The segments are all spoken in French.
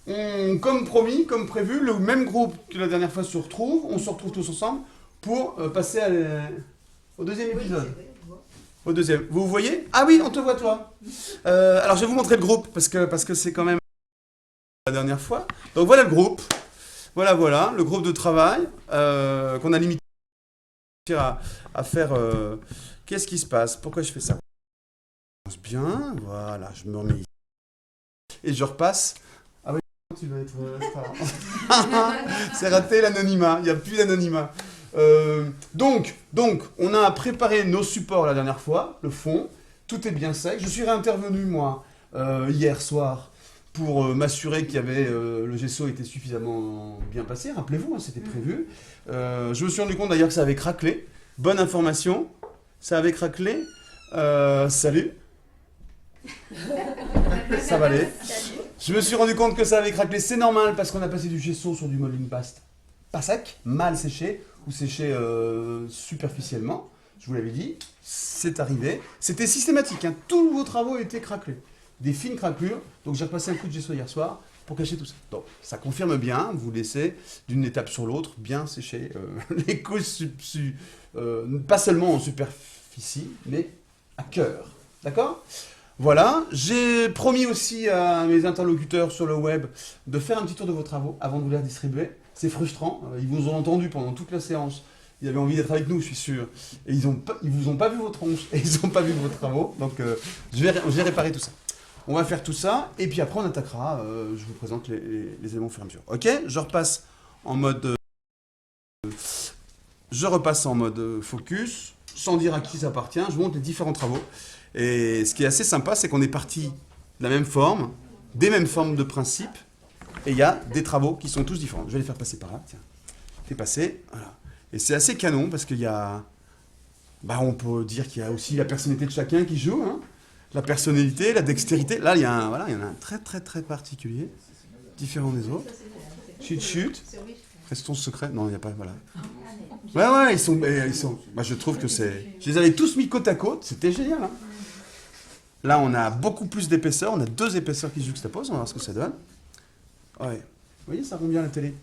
comme promis, comme prévu, le même groupe que la dernière fois se retrouve. On se retrouve tous ensemble pour passer au deuxième épisode. Au deuxième. Vous voyez? Ah oui, on te voit toi. Alors je vais vous montrer le groupe parce que c'est quand même la dernière fois. Donc voilà le groupe. Voilà, le groupe de travail qu'on a limité à faire. Qu'est-ce qui se passe? Pourquoi je fais ça? Bien, voilà, je me remets ici. Et je repasse. Ah oui, tu vas être c'est raté l'anonymat, il n'y a plus d'anonymat. Donc, on a préparé nos supports la dernière fois, le fond, tout est bien sec. Je suis réintervenu, moi, hier soir, pour m'assurer le gesso était suffisamment bien passé. Rappelez-vous, hein, c'était prévu. Je me suis rendu compte d'ailleurs que ça avait craquelé. Bonne information, ça avait craquelé. Salut. Ça va aller. Je me suis rendu compte que ça avait craquelé. C'est normal parce qu'on a passé du gesso sur du modeling paste. Pas sec, mal séché ou séché superficiellement. Je vous l'avais dit, c'est arrivé. C'était systématique, hein. Tous vos travaux étaient craquelés. Des fines craquelures. Donc j'ai repassé un coup de gesso hier soir pour cacher tout ça. Donc ça confirme bien, vous laissez d'une étape sur l'autre bien sécher les couches, pas seulement en superficie, mais à cœur. D'accord ? Voilà, j'ai promis aussi à mes interlocuteurs sur le web de faire un petit tour de vos travaux avant de vous les redistribuer. C'est frustrant, ils vous ont entendu pendant toute la séance, ils avaient envie d'être avec nous, je suis sûr. Et ils vous ont pas vu vos tronches et ils n'ont pas vu vos travaux, donc je vais réparer tout ça. On va faire tout ça et puis après on attaquera, je vous présente les éléments au fur et à mesure. Ok, je repasse en mode focus, sans dire à qui ça appartient, je vous montre les différents travaux. Et ce qui est assez sympa, c'est qu'on est parti de la même forme, des mêmes formes de principe, et il y a des travaux qui sont tous différents. Je vais les faire passer par là, tiens. T'es passé, voilà. Et c'est assez canon, parce qu'il y a... on peut dire qu'il y a aussi la personnalité de chacun qui joue, hein. La personnalité, la dextérité. Là, il y en a un très très très particulier, différent des autres. Chut. Restons secrets. Non, il n'y a pas... Voilà. Ouais, ils sont... Moi, je trouve que c'est... Je les avais tous mis côte à côte, c'était génial, hein. Là, on a beaucoup plus d'épaisseur. On a 2 épaisseurs qui se juxtaposent. On va voir ce que ça donne. Ouais. Vous voyez, ça rend bien la télé.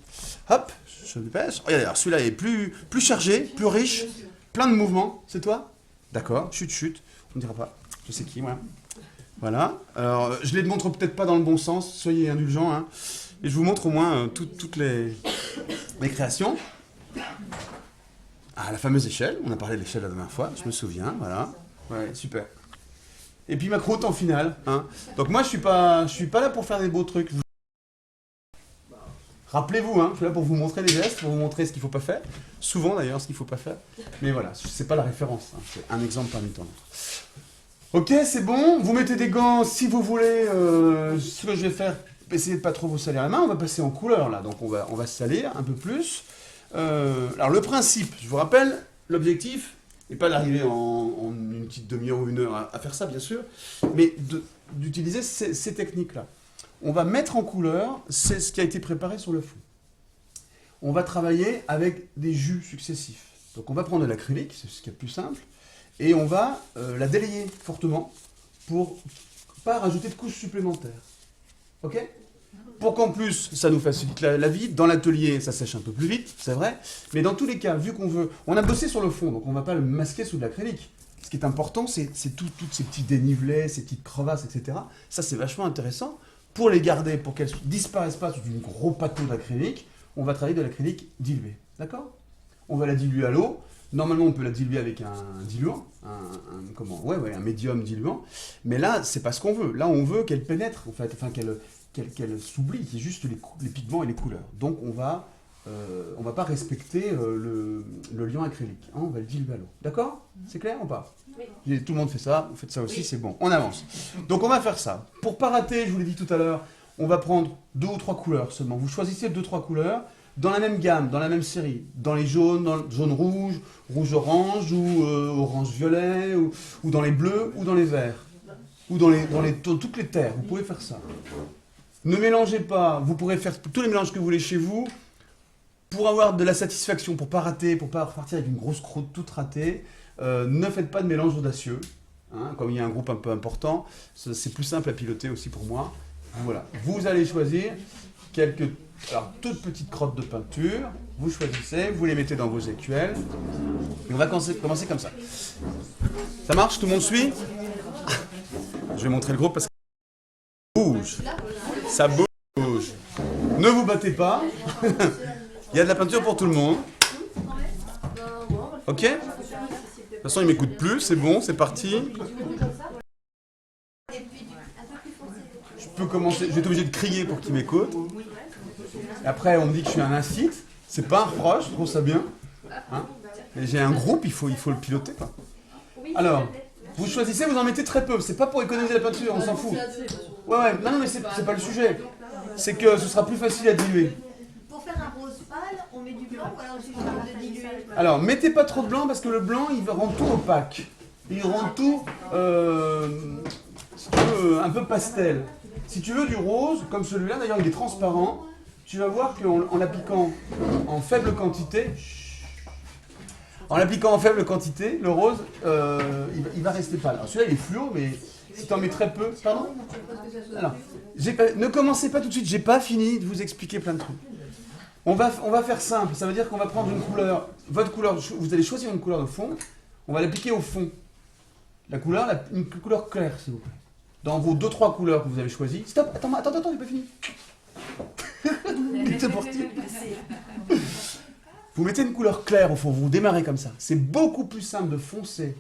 Hop, je me dépêche. Regardez, alors celui-là est plus chargé, plus riche, plein de mouvements. C'est toi? D'accord. Chut. On ne dira pas. Je sais qui, moi. Voilà. Alors, je les montre peut-être pas dans le bon sens. Soyez indulgents, hein. Et je vous montre au moins toutes les créations. Ah, la fameuse échelle. On a parlé de l'échelle la dernière fois. Je me souviens. Voilà. Ouais, super. Et puis ma croûte en finale. Hein. Donc moi, je suis pas là pour faire des beaux trucs. Rappelez-vous, hein, je suis là pour vous montrer les gestes, pour vous montrer ce qu'il ne faut pas faire. Souvent d'ailleurs, ce qu'il ne faut pas faire. Mais voilà, c'est pas la référence. Hein. C'est un exemple parmi tant d'autres. Ok, c'est bon. Vous mettez des gants si vous voulez. Ce que je vais faire, essayez de pas trop vous salir la main. On va passer en couleur là. Donc on va se salir un peu plus. Alors le principe, je vous rappelle, l'objectif n'est pas d'arriver en une petite demi-heure ou 1 heure à faire ça, bien sûr, mais d'utiliser ces techniques-là. On va mettre en couleur, c'est ce qui a été préparé sur le fond. On va travailler avec des jus successifs. Donc on va prendre de l'acrylique, c'est ce qui est le plus simple, et on va la délayer fortement pour pas rajouter de couches supplémentaires. Ok ? Pour qu'en plus, ça nous facilite la vie. Dans l'atelier, ça sèche un peu plus vite, c'est vrai. Mais dans tous les cas, vu qu'on veut... On a bossé sur le fond, donc on ne va pas le masquer sous de l'acrylique. Ce qui est important, c'est tous ces petits dénivelés, ces petites crevasses, etc. Ça, c'est vachement intéressant. Pour les garder, pour qu'elles ne disparaissent pas sous une gros pâteau d'acrylique, on va travailler de l'acrylique dilué. D'accord ? On va la diluer à l'eau. Normalement, on peut la diluer avec un diluant, un médium diluant. Mais là, c'est pas ce qu'on veut. Là, on veut qu'elle pénètre, en fait, enfin qu'elle s'oublie, qu'il y ait juste les pigments et les couleurs. Donc on va pas respecter le liant acrylique. Hein, on va le diluer à l'eau. D'accord ? C'est clair ou pas ? Oui. Tout le monde fait ça, vous faites ça aussi, oui. C'est bon. On avance. Donc on va faire ça. Pour pas rater, je vous l'ai dit tout à l'heure, on va prendre 2 ou 3 couleurs seulement. Vous choisissez 2-3 couleurs dans la même gamme, dans la même série. Dans les jaunes, dans le jaune-rouge, rouge-orange ou orange-violet, ou dans les bleus ou dans les verts. Ou dans toutes les terres. Vous pouvez faire ça. Ne mélangez pas, vous pourrez faire tous les mélanges que vous voulez chez vous pour avoir de la satisfaction, pour pas rater, pour pas repartir avec une grosse croûte toute ratée. Ne faites pas de mélange audacieux. Hein, comme il y a un groupe un peu important, c'est plus simple à piloter aussi pour moi. Voilà. Vous allez choisir quelques toutes petites crottes de peinture. Vous choisissez, vous les mettez dans vos écuelles. Et on va commencer comme ça. Ça marche? Tout le monde suit? Je vais montrer le groupe parce que ça bouge. Ça bouge. Ne vous battez pas. Il y a de la peinture pour tout le monde. Ok? De toute façon, il ne m'écoute plus. C'est bon, c'est parti. Je peux commencer. Je vais être obligé de crier pour qu'il m'écoute. Et après, on me dit que je suis un incite. C'est pas un reproche, je trouve ça bien. Hein? Mais j'ai un groupe, il faut le piloter, quoi. Alors, vous choisissez, vous en mettez très peu. C'est pas pour économiser la peinture, on s'en fout. Ouais, non, mais c'est pas le sujet. C'est que ce sera plus facile à diluer. Pour faire un rose pâle, on met du blanc ou alors c'est juste de diluer? Alors, mettez pas trop de blanc parce que le blanc, il rend tout opaque. Il rend tout si tu veux, un peu pastel. Si tu veux du rose, comme celui-là, d'ailleurs, il est transparent. Tu vas voir qu'en l'appliquant en faible quantité, le rose, il va rester pâle. Alors celui-là, il est fluo, mais si tu en mets très peu... Pardon? Alors, ne commencez pas tout de suite, j'ai pas fini de vous expliquer plein de trucs. On va faire simple, ça veut dire qu'on va prendre une couleur, votre couleur, vous allez choisir une couleur de fond, on va l'appliquer au fond. La couleur, une couleur claire, s'il vous plaît. Dans vos 2-3 couleurs que vous avez choisies. Stop, attends, j'ai pas fini. C'est parti. Vous mettez une couleur claire au fond, vous démarrez comme ça. C'est beaucoup plus simple de foncer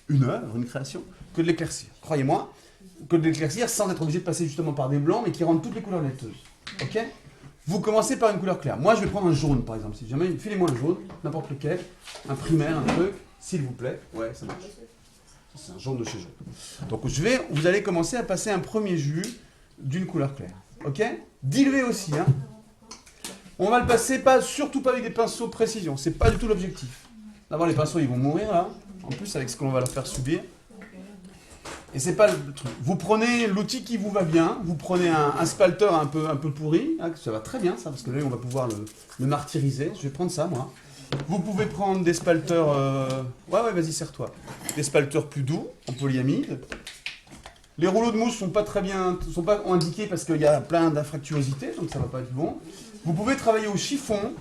une œuvre, une création, que de l'éclaircir. Croyez-moi, que de l'éclaircir sans être obligé de passer justement par des blancs, mais qui rendent toutes les couleurs laiteuses. Ok? Vous commencez par une couleur claire. Moi, je vais prendre un jaune, par exemple. Si jamais, filez-moi un jaune, n'importe lequel, un primaire, un truc, s'il vous plaît. Ouais, ça marche. C'est un jaune de chez jaune. Donc, vous allez commencer à passer un premier jus d'une couleur claire. Ok? Diluer aussi, hein. On va le passer, surtout pas avec des pinceaux de précision. C'est pas du tout l'objectif. D'abord, les pinceaux, ils vont mourir, là. En plus, avec ce qu'on va leur faire subir. Et c'est pas le truc. Vous prenez l'outil qui vous va bien. Vous prenez un spalter un peu pourri. Hein, ça va très bien, ça, parce que là, on va pouvoir le martyriser. Je vais prendre ça, moi. Vous pouvez prendre des spalters... Ouais, vas-y, serre-toi. Des spalters plus doux, en polyamide. Les rouleaux de mousse sont pas indiqués parce qu'il y a plein d'infractuosité, donc ça va pas être bon. Vous pouvez travailler au chiffon,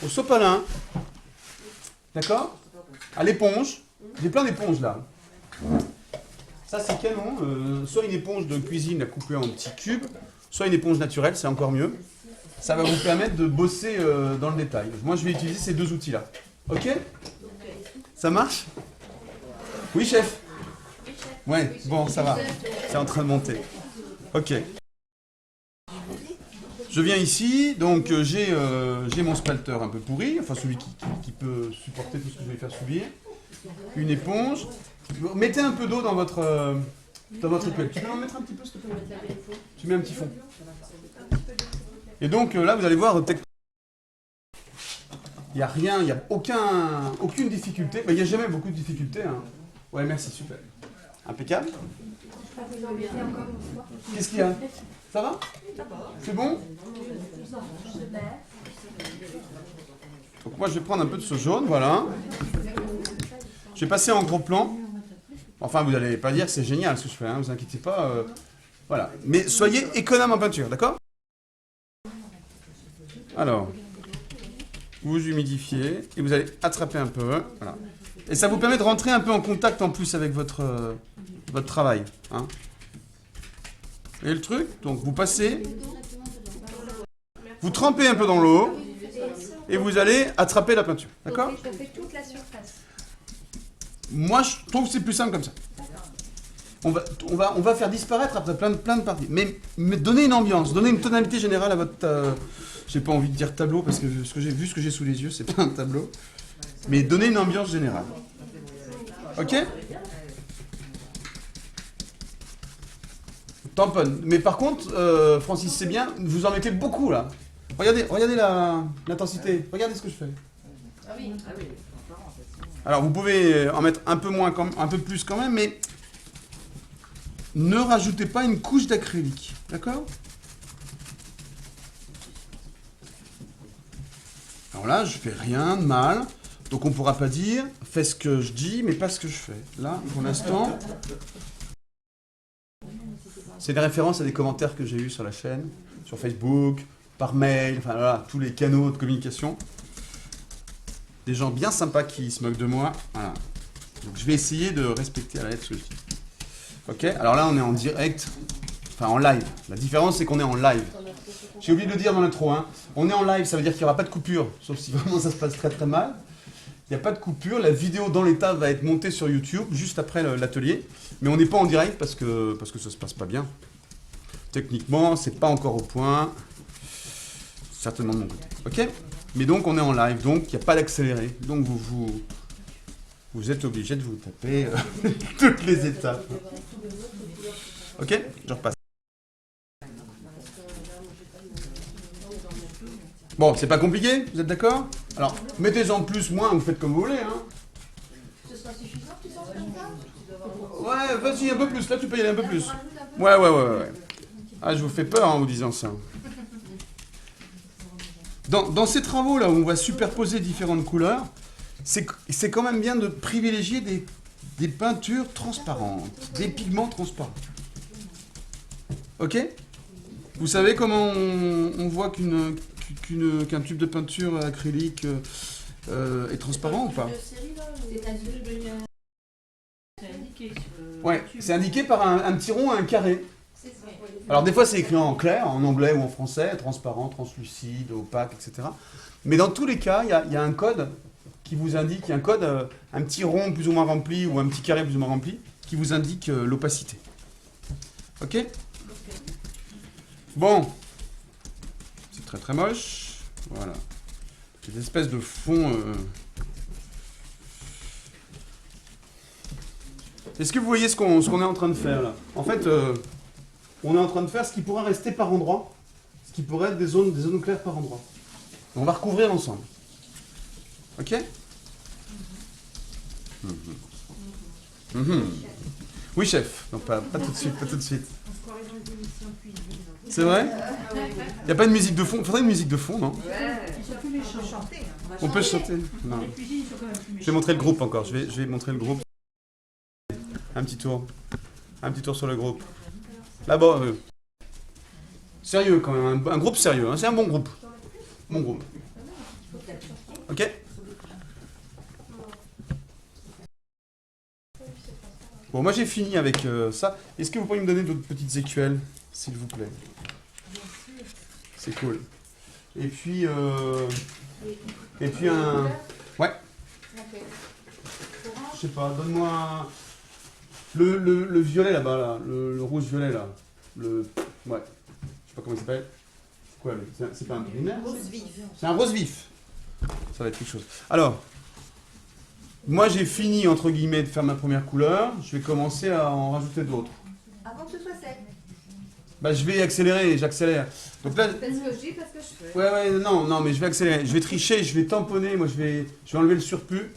au sopalin, d'accord? À l'éponge. J'ai plein d'éponges là. Ça c'est canon. Soit une éponge de cuisine à couper en petits cubes, soit une éponge naturelle, c'est encore mieux. Ça va vous permettre de bosser dans le détail. Moi je vais utiliser ces deux outils là. Ok? Ça marche? Oui chef? Ouais, bon, ça va. C'est en train de monter. Ok. Je viens ici, donc j'ai mon spalter un peu pourri, enfin celui qui peut supporter tout ce que je vais faire subir. Une éponge. Mettez un peu d'eau dans votre écuelle. Tu peux en mettre un petit peu, s'il te plaît? Tu mets un petit fond. Et donc là, vous allez voir, il n'y a rien, il n'y a aucune difficulté. Il n'y a jamais beaucoup de difficultés. Hein. Ouais, merci, super. Impeccable. Qu'est-ce qu'il y a? Ça va? C'est bon? Donc moi je vais prendre un peu de ce jaune, voilà. Je vais passer en gros plan. Enfin vous n'allez pas dire que c'est génial ce que je fais, hein, vous inquiétez pas. Voilà. Mais soyez économe en peinture, d'accord? Alors, vous humidifiez et vous allez attraper un peu. Voilà. Et ça vous permet de rentrer un peu en contact en plus avec votre travail. Hein. Et le truc, donc vous passez, vous trempez un peu dans l'eau et vous allez attraper la peinture. D'accord? Je fais toute la surface. Moi, je trouve que c'est plus simple comme ça. On va faire disparaître après plein de parties. Mais donnez une ambiance, donnez une tonalité générale à votre... j'ai pas envie de dire tableau parce que ce que j'ai sous les yeux, c'est pas un tableau. Mais donnez une ambiance générale. Ok? Tamponne. Mais par contre, Francis, c'est bien, vous en mettez beaucoup là. Regardez l'intensité. Regardez ce que je fais. Ah oui. Alors vous pouvez en mettre un peu moins, un peu plus quand même, mais ne rajoutez pas une couche d'acrylique. D'accord? Alors là, je fais rien de mal. Donc on ne pourra pas dire fais ce que je dis, mais pas ce que je fais. Là, pour l'instant, c'est des références à des commentaires que j'ai eus sur la chaîne. sur Facebook, par mail, enfin voilà, tous les canaux de communication. Des gens bien sympas qui se moquent de moi. Voilà. Donc je vais essayer de respecter à la lettre ce que je dis. Ok, alors là on est en direct, enfin en live. La différence c'est qu'on est en live. J'ai oublié de le dire dans l'intro, hein. On est en live, ça veut dire qu'il n'y aura pas de coupure, sauf si vraiment ça se passe très très mal. Il n'y a pas de coupure, la vidéo dans l'état va être montée sur YouTube juste après l'atelier, mais on n'est pas en direct parce que ça se passe pas bien. Techniquement, c'est pas encore au point, certainement de mon côté. Ok? Mais donc on est en live, donc il n'y a pas d'accéléré, donc vous êtes obligé de vous taper toutes les étapes. Ok? Je repasse. Bon, c'est pas compliqué, vous êtes d'accord? Alors, mettez-en plus, moins, vous faites comme vous voulez. Hein. Ce sera suffisant, tu sens comme ça? Ouais, vas-y, un peu plus, là tu peux y aller un peu plus. Ouais. Ah, je vous fais peur en vous disant ça. Dans ces travaux-là où on va superposer différentes couleurs, c'est quand même bien de privilégier des peintures transparentes, des pigments transparents. Ok? Vous savez comment on voit qu'un tube de peinture acrylique est transparent ou pas? Ouais, c'est indiqué par un petit rond et un carré. Alors des fois c'est écrit en clair, en anglais ou en français, transparent, translucide, opaque, etc. Mais dans tous les cas, il y a un code qui vous indique, il y a un code, un petit rond plus ou moins rempli ou un petit carré plus ou moins rempli, qui vous indique l'opacité. Ok? Bon. C'est très très moche. Voilà. Cette espèce de fond... Est-ce que vous voyez ce qu'on est en train de faire là? En fait, on est en train de faire ce qui pourrait rester par endroit, ce qui pourrait être des zones claires par endroit. On va recouvrir ensemble. Ok? Oui, chef. Non, pas tout de suite, pas tout de suite. C'est vrai? Il n'y a pas de musique de fond? Il faudrait une musique de fond, non? On peut chanter? Non. Je vais montrer le groupe encore. Je vais montrer le groupe. Un petit tour. Un petit tour sur le groupe. Là-bas. Sérieux quand même. Un groupe sérieux. Hein. C'est un bon groupe. Bon groupe. Ok? Bon, moi j'ai fini avec ça. Est-ce que vous pourriez me donner d'autres petites écuelles, s'il vous plaît? C'est cool. Et puis un... Ouais. Je sais pas, donne-moi... Le violet là-bas, là. Le rouge-violet, là. Ouais. Je sais pas comment il s'appelle. Quoi, c'est pas un primaire? C'est un rose vif. Ça va être quelque chose. Alors... Moi, j'ai fini, entre guillemets, de faire ma première couleur. Je vais commencer à en rajouter d'autres. Avant que ce soit sec. Bah, je vais accélérer, j'accélère. Donc là... Parce que je dis, parce que je fais. Ouais, non, mais je vais accélérer. Je vais tricher, je vais tamponner. Moi, je vais enlever le surplus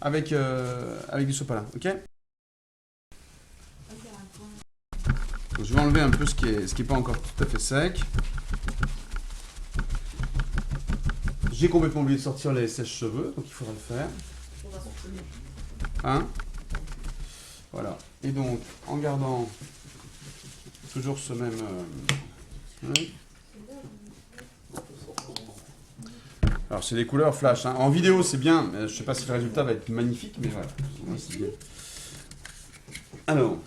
avec du sopalin. Ok? Donc, je vais enlever un peu ce qui est pas encore tout à fait sec. J'ai complètement oublié de sortir les sèche-cheveux, donc il faudra le faire. Hein? Voilà. Et donc, en gardant toujours ce même... Alors, c'est des couleurs flash. Hein. En vidéo, c'est bien. Mais je ne sais pas si le résultat va être magnifique, mais voilà. C'est bien. Alors,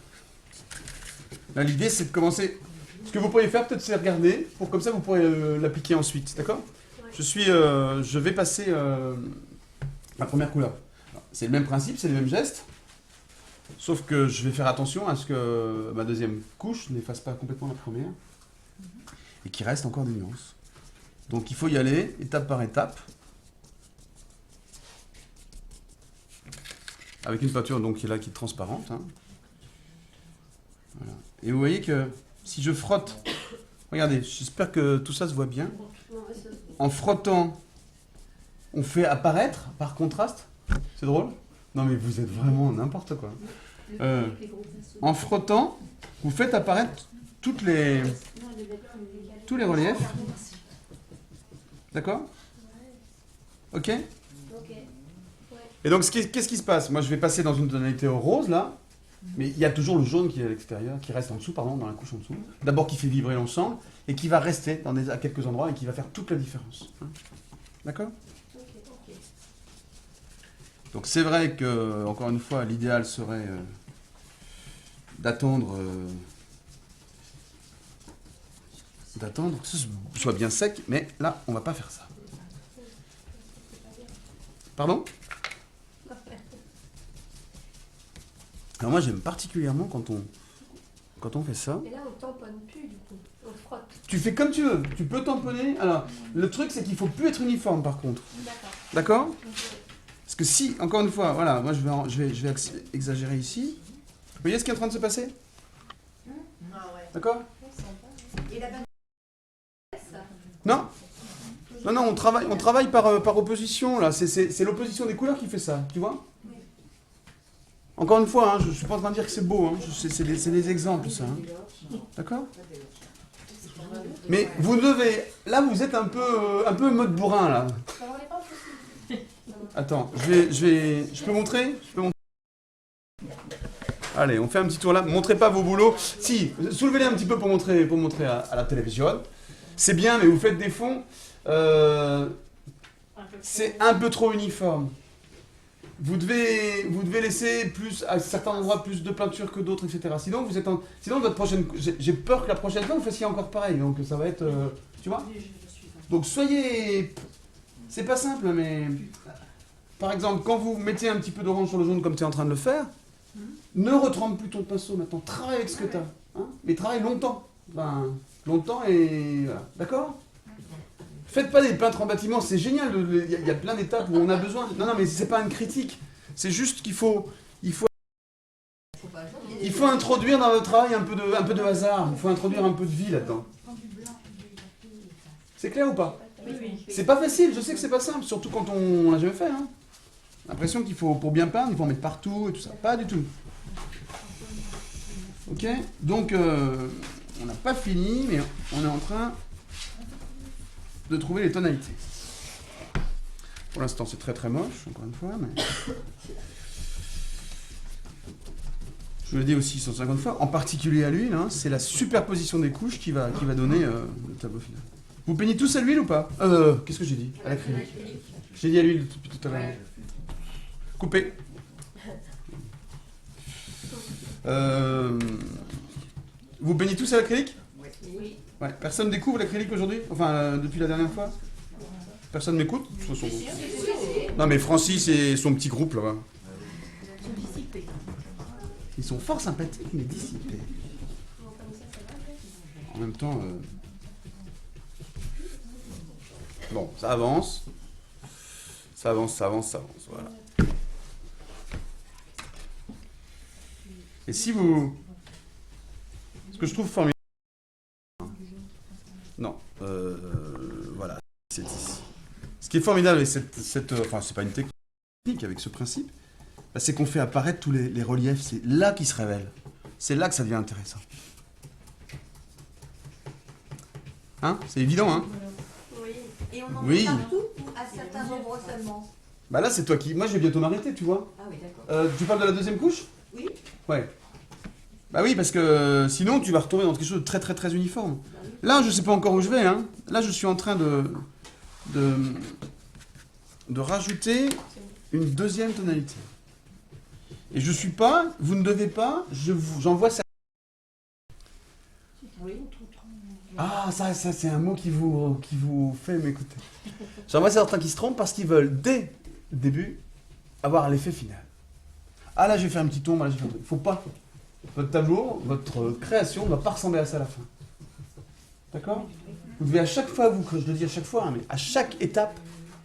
là, l'idée, c'est de commencer... Ce que vous pourriez faire, peut-être, c'est regarder, pour comme ça, vous pourrez l'appliquer ensuite. D'accord? Je vais passer la première couleur. C'est le même principe, c'est les mêmes gestes, sauf que je vais faire attention à ce que ma deuxième couche n'efface pas complètement la première et qu'il reste encore des nuances. Donc il faut y aller étape par étape avec une peinture donc, qui est transparente. Hein. Voilà. Et vous voyez que si je frotte, regardez, j'espère que tout ça se voit bien. En frottant, on fait apparaître par contraste. C'est drôle? Non mais vous êtes vraiment n'importe quoi. En frottant, vous faites apparaître tous les reliefs. D'accord? Ok? Et donc qu'est-ce qui se passe? Moi je vais passer dans une tonalité au rose là. Mais il y a toujours le jaune qui est à l'extérieur, qui reste en dessous, pardon, dans la couche en dessous. D'abord qui fait vibrer l'ensemble et qui va rester à quelques endroits et qui va faire toute la différence. Hein. D'accord ? Donc c'est vrai que, encore une fois, l'idéal serait d'attendre que ce soit bien sec, mais là, on va pas faire ça. Pardon ? Alors moi, j'aime particulièrement quand on fait ça. Et là, on tamponne plus, du coup. On frotte. Tu fais comme tu veux. Tu peux tamponner. Alors, le truc, c'est qu'il faut plus être uniforme, par contre. D'accord ? Parce que si, encore une fois, voilà, moi, je vais exagérer ici. Vous voyez ce qui est en train de se passer ? Ah ouais. D'accord ? Et la Non ? Non, on travaille par opposition, là. C'est l'opposition des couleurs qui fait ça, tu vois ? Encore une fois, hein, je ne suis pas en train de dire que c'est beau, hein, c'est des exemples, ça. Hein. D'accord ? Mais vous devez... Là, vous êtes un peu mode bourrin, là. Attends, je peux montrer ? Allez, on fait un petit tour là. Montrez pas vos boulots. Si, soulevez-les un petit peu pour montrer à la télévision. C'est bien, mais vous faites des fonds. C'est un peu trop uniforme. Vous devez laisser à certains endroits plus de peinture que d'autres, etc. Sinon, votre prochaine... J'ai peur que la prochaine fois, vous fassiez encore pareil. Donc, ça va être... tu vois ? Donc, soyez... C'est pas simple, mais... Par exemple, quand vous mettez un petit peu d'orange sur le jaune, comme tu es en train de le faire, ne retrempe plus ton pinceau maintenant. Travaille avec ce que tu as. Hein, mais travaille longtemps. Enfin, longtemps et... Voilà. D'accord ? Faites pas des peintres en bâtiment, c'est génial, il y a plein d'étapes où on a besoin. Non, mais c'est pas une critique. C'est juste qu'il faut introduire dans votre travail un peu de hasard. Il faut introduire un peu de vie là-dedans. C'est clair ou pas ? C'est pas facile, je sais que c'est pas simple, surtout quand on l'a jamais fait. Hein. L'impression qu'il faut, pour bien peindre, il faut en mettre partout et tout ça. Pas du tout. Ok ? Donc, on n'a pas fini, mais on est en train de trouver les tonalités. Pour l'instant, c'est très très moche, encore une fois, mais... Je le dis aussi 150 fois, en particulier à l'huile, hein, c'est la superposition des couches qui va donner le tableau final. Vous peignez tous à l'huile ou pas ? Qu'est-ce que j'ai dit ? À l'acrylique. J'ai dit à l'huile depuis tout à l'heure. Coupé. Vous peignez tous à l'acrylique ? Oui. Ouais. Personne découvre l'acrylique aujourd'hui ? Enfin, depuis la dernière fois ? Personne m'écoute ? Non, mais Francis et son petit groupe, là-bas. Ils sont fort sympathiques, mais dissipés. En même temps... Bon, ça avance. Ça avance, voilà. Et si vous... Ce que je trouve formidable... Non, voilà, c'est ici. Ce qui est formidable avec enfin, c'est pas une technique, avec ce principe, bah, c'est qu'on fait apparaître tous les reliefs, c'est là qu'ils se révèlent. C'est là que ça devient intéressant. Hein ? C'est évident, hein ? Oui. Et on en Oui. met partout ou à certains endroits seulement ? Bah là, c'est toi qui... Moi, je vais bientôt m'arrêter, tu vois. Ah oui, d'accord. Tu parles de la deuxième couche ? Oui. Ouais. Bah oui, parce que sinon, tu vas retomber dans quelque chose de très très très uniforme. Là, je sais pas encore où je vais, hein. Là, je suis en train de rajouter une deuxième tonalité. Et je suis pas, vous ne devez pas, j'envoie ça. Ah, ça c'est un mot qui vous fait m'écouter. J'envoie certains qui se trompent parce qu'ils veulent, dès le début, avoir l'effet final. Ah là, je vais faire un petit tombe, là, je vais faire un truc. Faut pas. Votre tableau, votre création ne doit pas ressembler à ça à la fin. D'accord ? Vous devez à chaque fois, je le dis à chaque fois, hein, mais à chaque étape,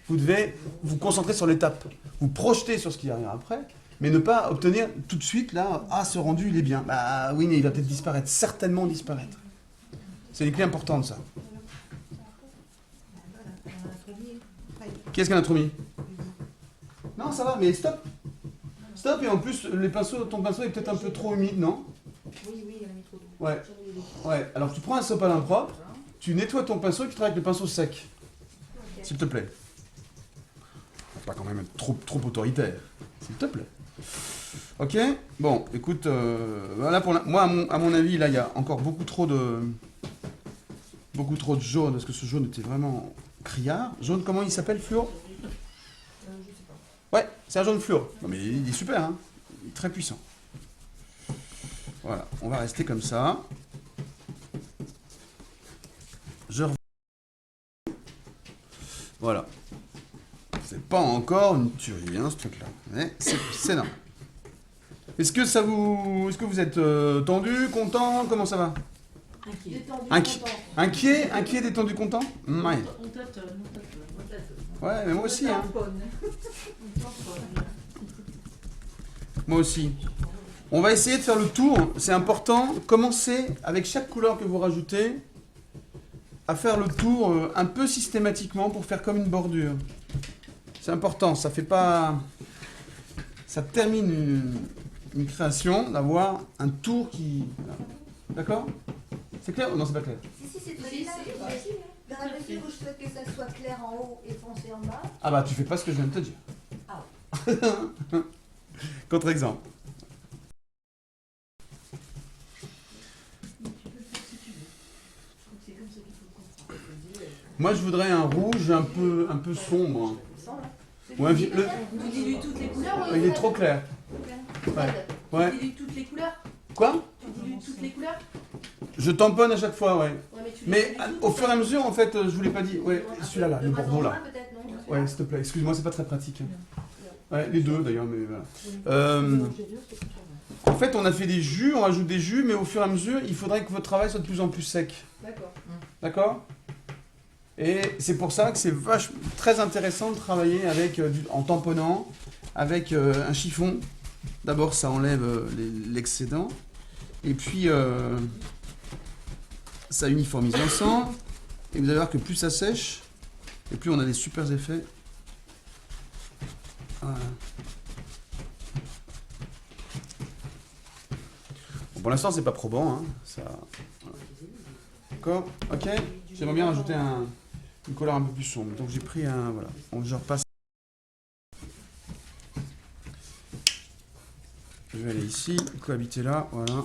vous devez vous concentrer sur l'étape. Vous projeter sur ce qui arrive après, mais ne pas obtenir tout de suite, là, ah, ce rendu, il est bien. Bah oui, mais il va peut-être disparaître, certainement disparaître. C'est une clé importante, ça. Qui est-ce qui en a trop mis ? Non, ça va, mais stop. Stop, et en plus, ton pinceau est peut-être un peu trop humide, non ? Oui, il en est trop doux. Ouais, alors tu prends un sopalin propre, tu nettoies ton pinceau et tu travailles avec le pinceau sec. S'il te plaît. Faut pas quand même être trop autoritaire. S'il te plaît. Ok. Bon, écoute, voilà pour moi, à mon avis, là, il y a encore beaucoup trop de jaune, parce que ce jaune était vraiment criard. Jaune, comment il s'appelle, fluo? Je sais pas. Ouais, c'est un jaune fluo. Non, mais il est super, hein. Il est très puissant. Voilà, on va rester comme ça. Voilà. C'est pas encore une tuerie, hein, ce truc-là. Mais c'est normal. Est-ce que vous êtes tendu, content? Comment ça va? Inquiet, détendu, content? Ouais. On tâtonne. Ouais, mais moi aussi, hein. Moi aussi. On va essayer de faire le tour. C'est important. Commencez avec chaque couleur que vous rajoutez à faire le tour un peu systématiquement pour faire comme une bordure. C'est important. Ça fait pas. Ça termine une création d'avoir un tour qui. D'accord? C'est clair ou non, c'est pas clair? Si, c'est très clair. Dans la mesure où je souhaite que ça soit clair en haut et foncé en bas. Ah bah tu fais pas ce que je viens de te dire. Ah. Contre-exemple. Moi je voudrais un rouge un peu sombre. Ou un Tu dilues toutes les couleurs il est trop clair. Ouais. Tu dilues toutes les couleurs Quoi? Tu dilues toutes les couleurs Je tamponne à chaque fois, ouais. Mais tu au fur et à mesure, en fait, je vous l'ai pas dit. Ouais, celui-là, là, le Bordeaux, là. peut-être, non? Ouais, s'il te plaît. Excuse-moi, c'est pas très pratique. Ouais, les deux, d'ailleurs, mais voilà. En fait, on a fait des jus, on rajoute des jus, mais au fur et à mesure, il faudrait que votre travail soit de plus en plus sec. D'accord. D'accord? Et c'est pour ça que c'est très intéressant de travailler avec, en tamponnant, avec un chiffon. D'abord, ça enlève l'excédent. Et puis, ça uniformise l'ensemble. Et vous allez voir que plus ça sèche, et plus on a des super effets. Voilà. Bon, pour l'instant, c'est pas probant. Hein. Ça... Voilà. D'accord? Ok? J'aimerais bien rajouter une couleur un peu plus sombre. Donc j'ai pris un... Voilà. Je repasse. Je vais aller ici, cohabiter là. Voilà.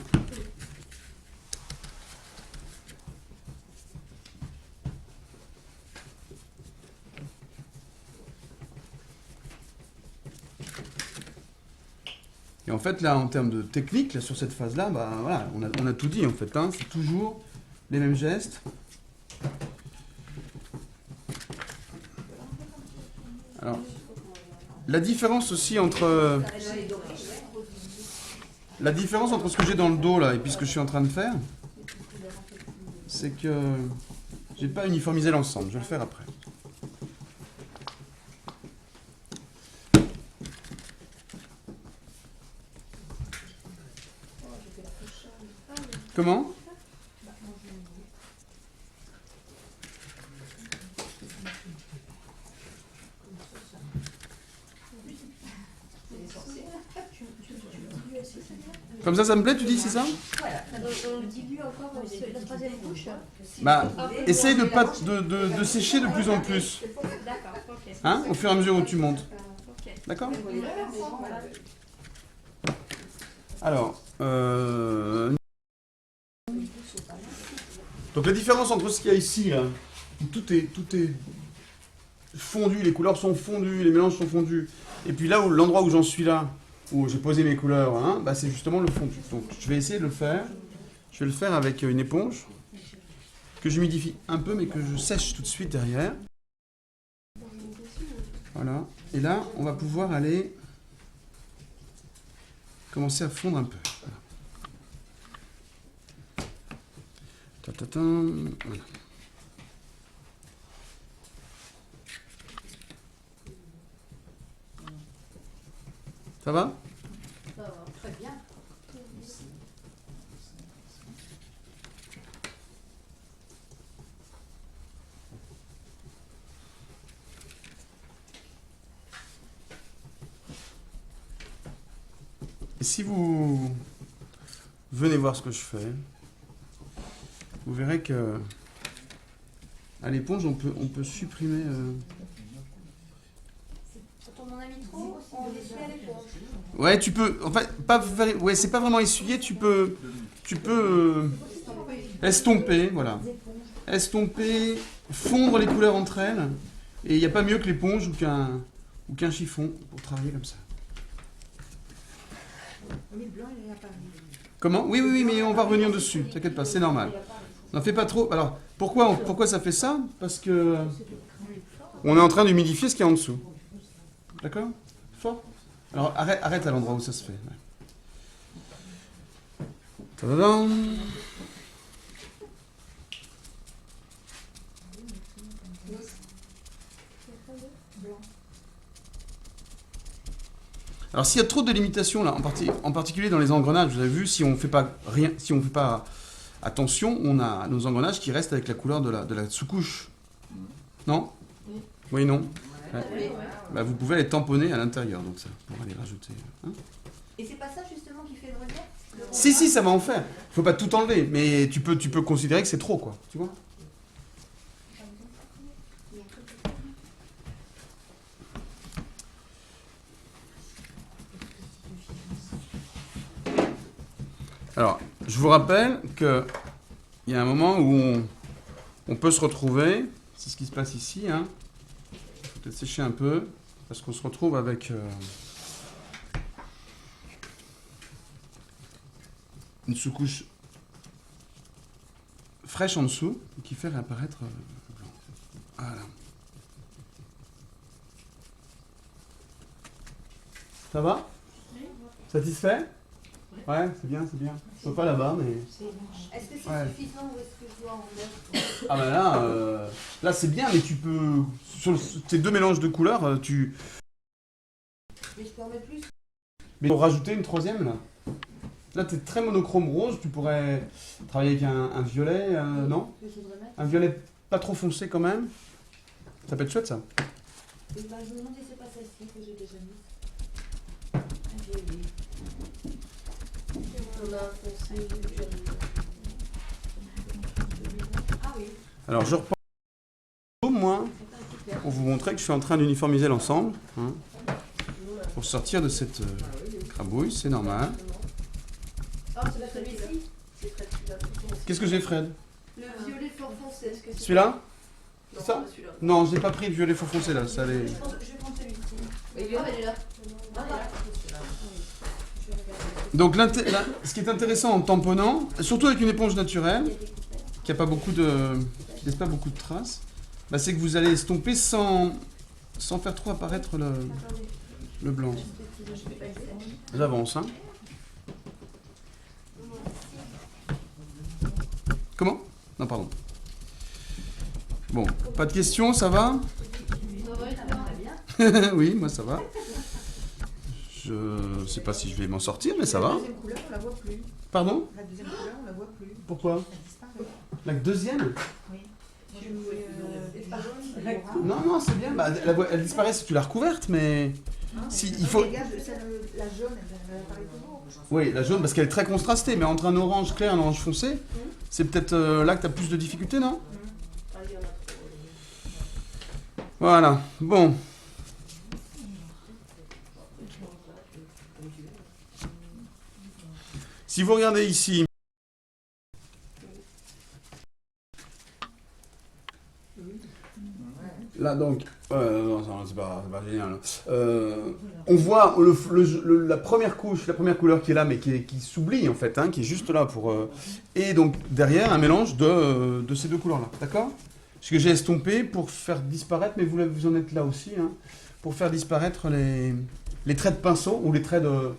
Et en fait, là, en termes de technique, là, sur cette phase-là, bah, voilà, on a tout dit, en fait. Hein. C'est toujours les mêmes gestes. Alors, la différence aussi entre... La différence entre ce que j'ai dans le dos, là, et puis ce que je suis en train de faire, c'est que j'ai pas uniformisé l'ensemble. Je vais le faire après. Comment? Comme ça me plaît, tu dis, c'est ça? On dilue encore la troisième couche. Bah, essaye de sécher de plus en plus. D'accord, ok. Hein, au fur et à mesure où tu montes. D'accord? Alors, donc la différence entre ce qu'il y a ici, là, où tout est fondu, les couleurs sont fondues, les mélanges sont fondus, et puis là, l'endroit où j'en suis là, où j'ai posé mes couleurs, hein, bah, c'est justement le fondu. Donc je vais essayer de le faire. Je vais le faire avec une éponge, que j'humidifie un peu, mais que je sèche tout de suite derrière. Voilà. Et là, on va pouvoir aller commencer à fondre un peu. Voilà. Voilà. Ça va? Très bien. Et si vous venez voir ce que je fais, vous verrez que à l'éponge, on peut supprimer... On en a mis trop aussi? On essuie à l'éponge. Ouais, tu peux... En fait, ouais, c'est pas vraiment essuyer, tu peux estomper, voilà. Estomper, fondre les couleurs entre elles. Et il n'y a pas mieux que l'éponge ou qu'un chiffon pour travailler comme ça. Comment? Oui, oui, oui, mais on va revenir dessus, t'inquiète pas, c'est normal. N'en fais pas trop. Alors, pourquoi ça fait ça? Parce que on est en train d'humidifier ce qu'il y a en dessous. D'accord? Fort? Alors, arrête à l'endroit où ça se fait. Ouais. Tadadam. Alors s'il y a trop de limitations là, en particulier dans les engrenages, vous avez vu, si on ne fait pas rien, si on fait pas attention, on a nos engrenages qui restent avec la couleur de la sous-couche. Non? Oui, non. Ouais. Bah, vous pouvez les tamponner à l'intérieur, donc ça pourra les rajouter. Hein? Et c'est pas ça justement qui fait le relief? Si, ça va en faire. Il faut pas tout enlever, mais tu peux considérer que c'est trop, quoi. Tu vois? Alors, je vous rappelle qu'il y a un moment où on peut se retrouver, c'est ce qui se passe ici, hein. Il faut peut-être sécher un peu, parce qu'on se retrouve avec une sous-couche fraîche en dessous, qui fait réapparaître le blanc. Voilà. Ça va? Satisfait? Ouais, c'est bien, c'est bien. Sauf pas là-bas, mais... Est-ce que c'est Ouais. suffisant ou est-ce que je dois en mettre? Ah bah là c'est bien, mais tu peux... Sur ces deux mélanges de couleurs, tu... Mais je peux en mettre plus? Mais pour rajouter une troisième, là. Là, t'es très monochrome rose, tu pourrais travailler avec un violet, non? Un violet pas trop foncé quand même. Ça peut être chouette, ça. Et ben, je me demande si c'est pas celle-ci que j'ai déjà mise. Un violet. On a foncé du violet. Ah oui. Alors, je reprends moi pour vous montrer que je suis en train d'uniformiser l'ensemble. Hein, pour sortir de cette crabouille, c'est normal. Ah, c'est la celui-ci. Qu'est-ce que j'ai, Fred? Le violet fort foncé. Est-ce que c'est Celui-là? C'est ça? pas celui-là. Non, j'ai pas pris le violet faux foncé là. Ça allait... Je vais prendre celui-ci. Ah, elle est là. Donc, ce qui est intéressant en tamponnant, surtout avec une éponge naturelle, qui n'a pas beaucoup de, qui laisse pas beaucoup de traces, bah, c'est que vous allez estomper sans faire trop apparaître le blanc. J'avance, hein. Comment? Non, pardon. Bon, pas de questions, ça va? Oui, moi ça va. Je sais pas si je vais m'en sortir, mais ça va. La deuxième couleur, on la voit plus. Pardon? La deuxième couleur, on la voit plus. Pourquoi? Elle disparaît. La deuxième? Oui. Non, c'est bien. Bah, elle disparaît si tu l'as recouverte, mais... Si, il faut... Regarde, la jaune, elle apparaît toujours. Oui, la jaune, parce qu'elle est très contrastée, mais entre un orange clair et un orange foncé, c'est peut-être là que tu as plus de difficultés, non? Voilà, bon. Si vous regardez ici, là donc, non, c'est pas génial. On voit la première couche, la première couleur qui est là, mais qui s'oublie en fait, hein, qui est juste là pour. Et donc derrière un mélange de ces deux couleurs-là, d'accord? Ce que j'ai estompé pour faire disparaître, mais vous en êtes là aussi, hein, pour faire disparaître les traits de pinceau ou les traits de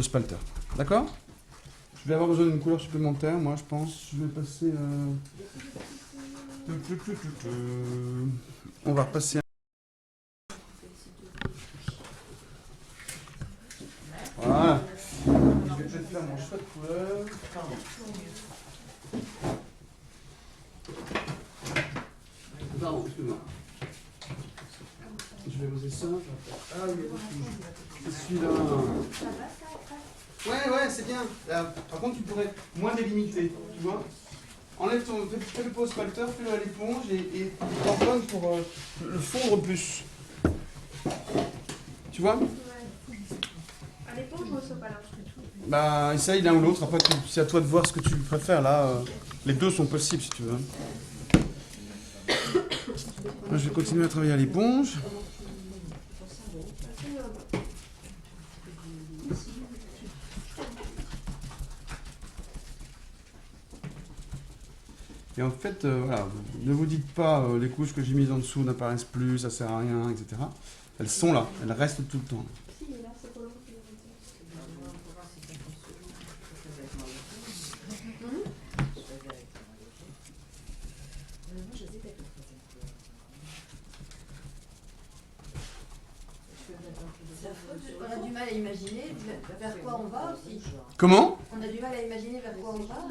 spalter, d'accord? Je vais avoir besoin d'une couleur supplémentaire, moi je pense. Je vais passer. On va repasser. Voilà. Je vais peut-être faire mon choix de couleur. Pardon. Pardon, excuse-moi. Je vais poser ça. Ah oui, c'est celui-là. Ouais, c'est bien. Là, par contre, tu pourrais moins délimiter, tu vois. Enlève fais le pause spalter, fais-le à l'éponge et tamponne pour le fondre plus. Tu vois? À l'époque, je ne reçois pas là. Bah, essaye l'un ou l'autre. Après, c'est à toi de voir ce que tu préfères. Là, les deux sont possibles si tu veux. Moi, je vais continuer à travailler à l'éponge. Et en fait, voilà, ne vous dites pas les couches que j'ai mises en dessous n'apparaissent plus, ça sert à rien, etc. Elles sont là, elles restent tout le temps. Si, mais là, c'est pas long. On a du mal à imaginer vers quoi on va aussi. Comment? On a du mal à imaginer vers quoi on va.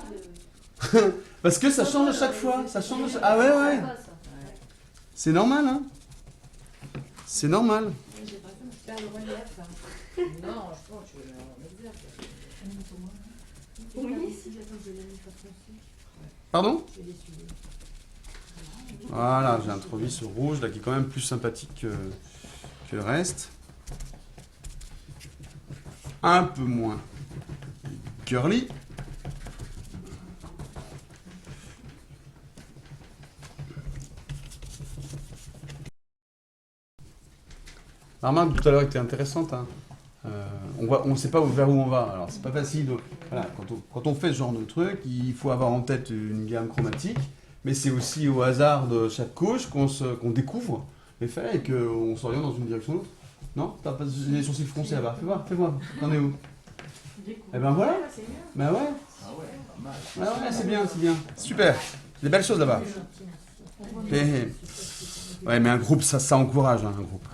Parce que ça change à chaque fois. Ça change. Ah ouais, ouais. C'est normal, hein. C'est normal. Faire le relief. Non, je pense que tu veux en exergue. Oui. Pardon? Voilà, j'ai introduit ce rouge là qui est quand même plus sympathique que le reste. Un peu moins curly. La remarque tout à l'heure était intéressante. Hein. On ne sait pas vers où on va. Alors c'est pas facile. Voilà, quand on fait ce genre de truc, il faut avoir en tête une gamme chromatique, mais c'est aussi au hasard de chaque couche qu'on découvre les faits et qu'on s'oriente dans une direction ou l'autre. Non? T'as pas les sourcils froncés là-bas? Fais-moi. T'en es où? Eh ben voilà. Ben ouais. Ah ouais, c'est bien. Super. Des belles choses là-bas. Ouais, mais un groupe, ça encourage, hein, un groupe.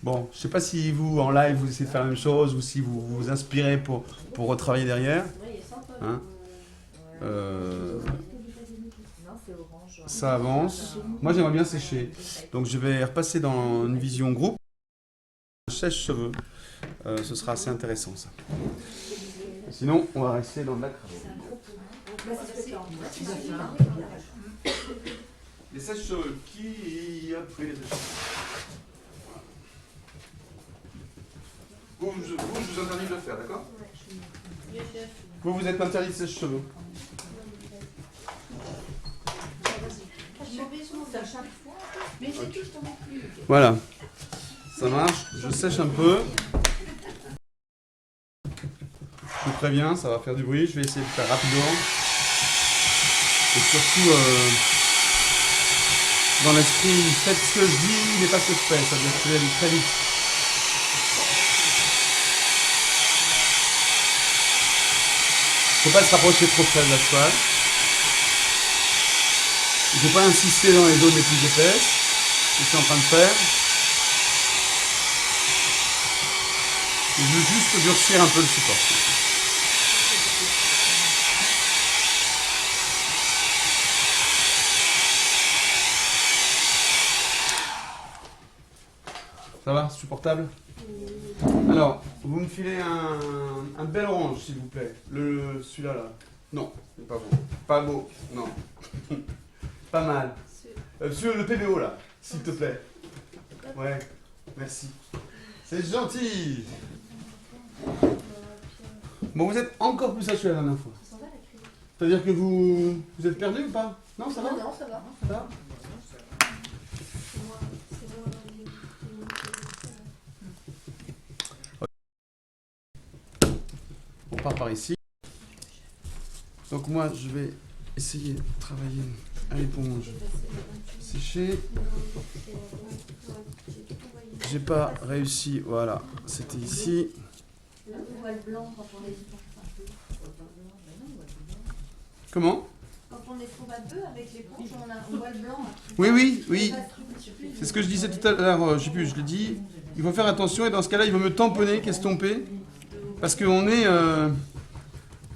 Bon, je sais pas si vous, en live, vous essayez de faire la même chose ou si vous vous inspirez pour retravailler derrière. Hein, ça avance. Moi, j'aimerais bien sécher. Donc, je vais repasser dans une vision groupe. Sèche-cheveux. Ce sera assez intéressant, ça. Sinon, on va rester dans le lac. Les sèche-cheveux. Qui a pris les sèche-cheveux? Je vous interdis de le faire, d'accord? Vous êtes interdit de sèche-cheveux. Voilà. Ça marche. Je sèche un peu. Je vous préviens, ça va faire du bruit. Je vais essayer de faire rapidement. Et surtout, dans l'esprit, faites ce que je dis, mais pas ce que je fais. Ça veut dire que je vais aller très vite. Il ne faut pas se rapprocher trop près de la toile. Il ne faut pas insister dans les zones les plus épaisses. C'est ce que je suis en train de faire. Je veux juste durcir un peu le support. Ça va, supportable? Alors, vous me filez un bel orange, s'il vous plaît. Celui-là, là. Non, c'est pas beau. Pas beau, non. Pas mal. Le PBO, là, s'il te plaît. Ouais, merci. C'est gentil. Bon, vous êtes encore plus sage que la dernière fois. C'est-à-dire que vous êtes perdu ou pas? Non, ça va? Non, ça va. Ça va? On part par ici. Donc moi, je vais essayer de travailler à l'éponge. Sécher. J'ai pas réussi. Voilà, c'était ici. Comment? Quand on les trouve un peu avec l'éponge, on voit le blanc. Oui. C'est ce que je disais tout à l'heure. Je sais plus, je l'ai dit. Il faut faire attention et dans ce cas-là, il vaut me tamponner qu'estomper. Parce qu'on est...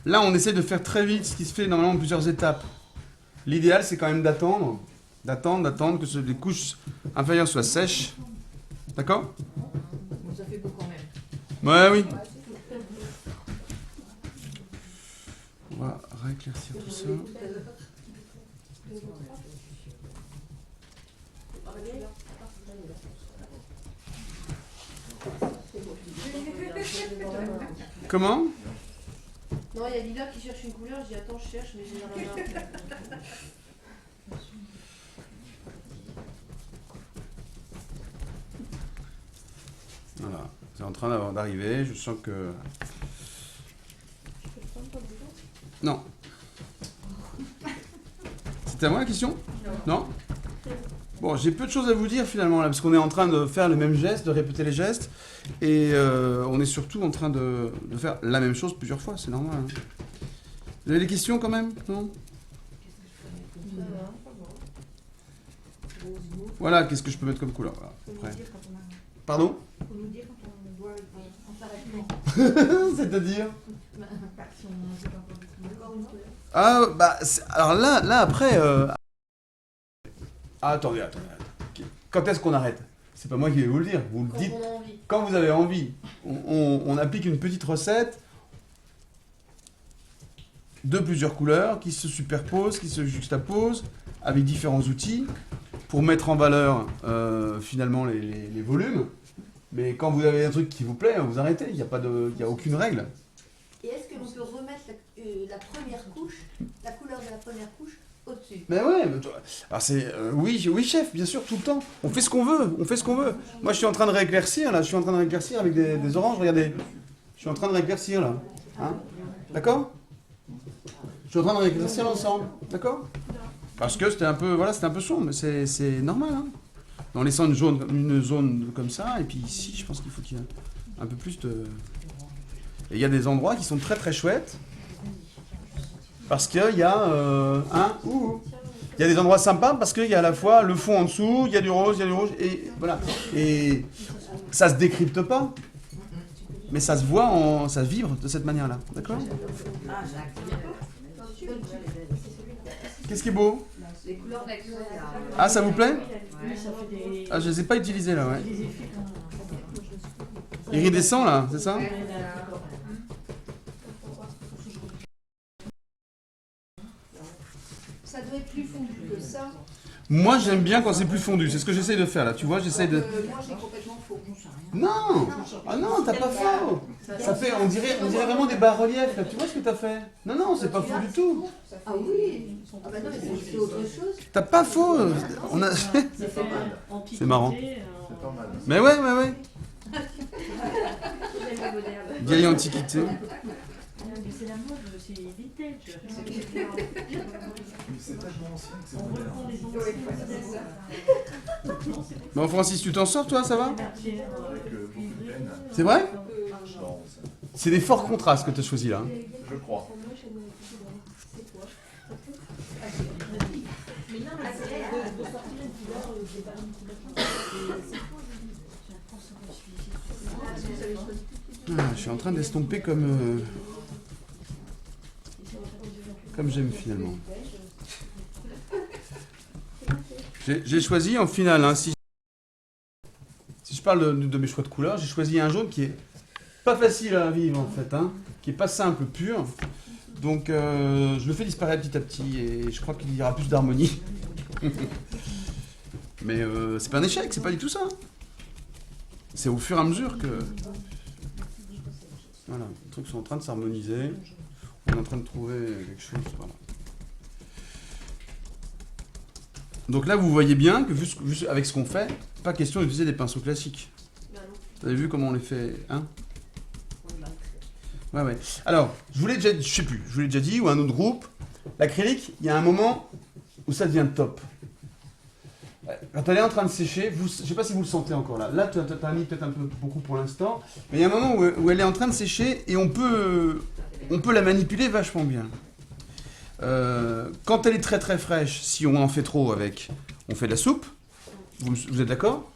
là, on essaie de faire très vite ce qui se fait normalement en plusieurs étapes. L'idéal, c'est quand même d'attendre que les couches inférieures soient sèches. D'accord? Ça fait beau quand même. Ouais, oui. On va rééclaircir tout ça. Comment? Non, il y a Lila qui cherche une couleur, je dis attends, je cherche, mais j'ai rien. Voilà, c'est en train d'arriver, je sens que... Non. C'était à moi la question? Non? Bon, j'ai peu de choses à vous dire finalement là, parce qu'on est en train de faire le même geste, de répéter les gestes, et on est surtout en train de faire la même chose plusieurs fois, c'est normal. Hein. Vous avez des questions quand même? Non? Voilà, qu'est-ce que je peux mettre comme couleur? Voilà, après. Pardon? Faut nous dire quand on doit s'arrête. C'est-à-dire? Si on sait pas encore une couleur. Ah, bah, alors là après... Ah, attendez. Quand est-ce qu'on arrête? C'est pas moi qui vais vous le dire, vous le dites Quand on a envie. quand vous avez envie. On applique une petite recette de plusieurs couleurs qui se superposent, qui se juxtaposent avec différents outils pour mettre en valeur finalement les volumes. Mais quand vous avez un truc qui vous plaît, vous arrêtez, il n'y a aucune règle. Et est-ce que l'on peut remettre la première couche, la couleur de la première couche, au-dessus? Mais ouais, alors c'est oui chef, bien sûr, tout le temps. On fait ce qu'on veut, Moi je suis en train de rééclaircir là, avec des oranges, regardez. Je suis en train de rééclaircir là. Hein? D'accord? Je suis en train de rééclaircir l'ensemble, d'accord? Parce que c'était un peu sombre, mais c'est normal. Hein? En laissant une zone comme ça, et puis ici, je pense qu'il faut qu'il y ait un peu plus de... Et il y a des endroits qui sont très très chouettes. Parce qu'il y a il y a des endroits sympas parce qu'il y a à la fois le fond en dessous, il y a du rouge, et voilà. Et ça se décrypte pas, mais ça se voit, ça vibre de cette manière-là, d'accord? Qu'est-ce qui est beau? Les couleurs de la couleur. Ah, ça vous plaît? Ah, je les ai pas utilisés là, ouais. Iridescent là, c'est ça? Ça doit être plus fondu que ça. Moi j'aime bien quand c'est plus fondu, c'est ce que j'essaye de faire là, tu vois, j'essaye de... Moi j'ai complètement faux. Non! Ah non, t'as pas faux! Ça fait, on dirait vraiment des bas-reliefs là, tu vois ce que t'as fait? Non, c'est pas faux du tout! Ah oui. Ah bah non, mais c'est autre chose. T'as pas faux! On a... C'est marrant. Mais ouais. Vieille antiquité. C'est la mode, c'est vintage. C'est tellement ancien que c'est On moderne. reprend les anciens modèles. Bon Francis, tu t'en sors toi, ça va? Avec beaucoup de peine. C'est vrai? Non, C'est des forts contrastes que t'as choisi là. je crois. Ah, je suis en train d'estomper comme j'aime finalement. J'ai choisi en finale, hein, si je parle de mes choix de couleurs, j'ai choisi un jaune qui est pas facile à vivre en fait, hein, qui est pas simple, pur. Donc je le fais disparaître petit à petit et je crois qu'il y aura plus d'harmonie. Mais c'est pas un échec, c'est pas du tout ça. C'est au fur et à mesure que... Voilà, les trucs sont en train de s'harmoniser. On est en train de trouver quelque chose, voilà. Donc là, vous voyez bien que, vu avec ce qu'on fait, pas question d'utiliser des pinceaux classiques. Vous avez vu comment on les fait, hein? Ouais. Alors, je vous l'ai déjà dit, ou un autre groupe, l'acrylique, il y a un moment où ça devient top. Quand elle est en train de sécher, je ne sais pas si vous le sentez encore là. Là, tu as mis peut-être un peu beaucoup pour l'instant, mais il y a un moment où elle est en train de sécher et on peut la manipuler vachement bien. Quand elle est très très fraîche, si on en fait trop avec, on fait de la soupe. Vous êtes d'accord?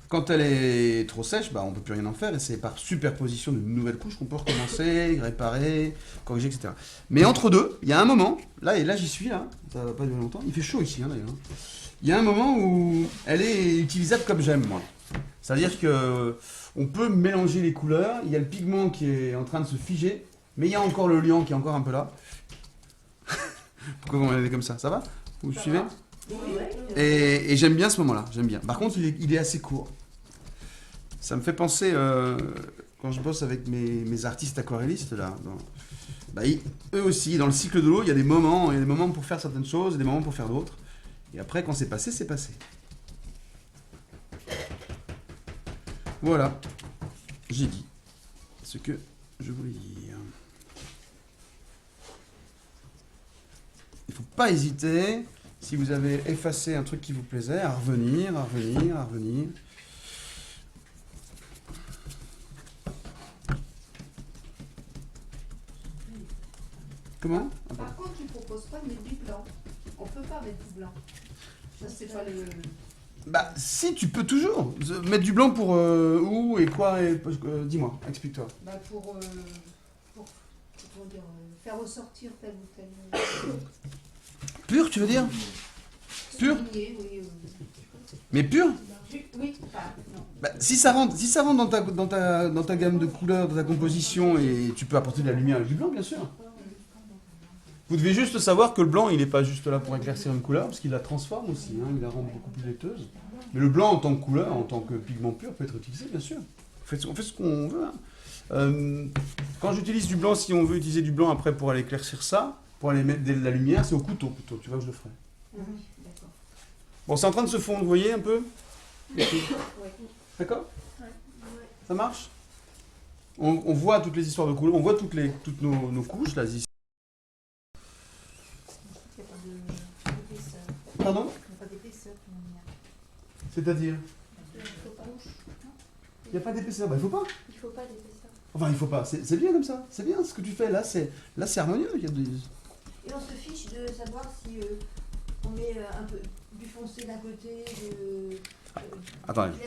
Quand elle est trop sèche, on ne peut plus rien en faire et c'est par superposition d'une nouvelle couche qu'on peut recommencer, réparer, corriger, etc. Mais entre deux, il y a un moment, là j'y suis, là, ça va pas durer longtemps, il fait chaud ici d'ailleurs. Il y a un moment où elle est utilisable comme j'aime, moi. C'est-à-dire que on peut mélanger les couleurs, il y a le pigment qui est en train de se figer, mais il y a encore le liant qui est encore un peu là. Pourquoi vous m'avez comme ça? Ça va? Vous suivez? Oui. Et j'aime bien ce moment-là, j'aime bien. Par contre, il est assez court. Ça me fait penser, quand je bosse avec mes artistes aquarellistes, là, eux aussi, dans le cycle de l'eau, il y a des moments pour faire certaines choses et des moments pour faire d'autres. Et après, quand c'est passé, c'est passé. Voilà, j'ai dit ce que je voulais dire. Il ne faut pas hésiter, si vous avez effacé un truc qui vous plaisait, à revenir. Comment ? Par contre, tu proposes pas de mettre du blanc. On peut pas mettre du blanc. Ça, c'est pas le... Bah, si, tu peux toujours. Mettre du blanc pour où et quoi dis-moi, explique-toi. Bah pour comment dire, faire ressortir tel ou tel... Pur, tu veux dire ? Pur ? Souligner, oui. Mais pur ? Oui, pas, non. Bah, si ça rentre dans ta gamme de couleurs, dans ta composition, et tu peux apporter de la lumière avec du blanc, bien sûr. Vous devez juste savoir que le blanc, il n'est pas juste là pour éclaircir une couleur, parce qu'il la transforme aussi, hein, il la rend beaucoup plus laiteuse. Mais le blanc en tant que couleur, en tant que pigment pur, peut être utilisé, bien sûr. On fait ce qu'on veut. Hein. Quand j'utilise du blanc, si on veut utiliser du blanc après pour aller éclaircir ça, pour aller mettre de la lumière, c'est au couteau plutôt, tu vois que je le ferai. D'accord. Bon, c'est en train de se fondre, vous voyez un peu ? D'accord ? Ça marche ? On voit toutes les histoires de couleurs, on voit toutes nos couches, là, ici. Il n'y a pas d'épaisseur. Pardon ? Il n'y a pas d'épaisseur, de toute manière. C'est-à-dire ? Il faut pas. Il n'y a pas d'épaisseur, bah il faut pas. Il faut pas d'épaisseur. Enfin, il faut pas, c'est bien comme ça, c'est bien ce que tu fais, là c'est harmonieux. Il y a des... Et on se fiche de savoir si on met un peu du foncé d'un côté, Attendez.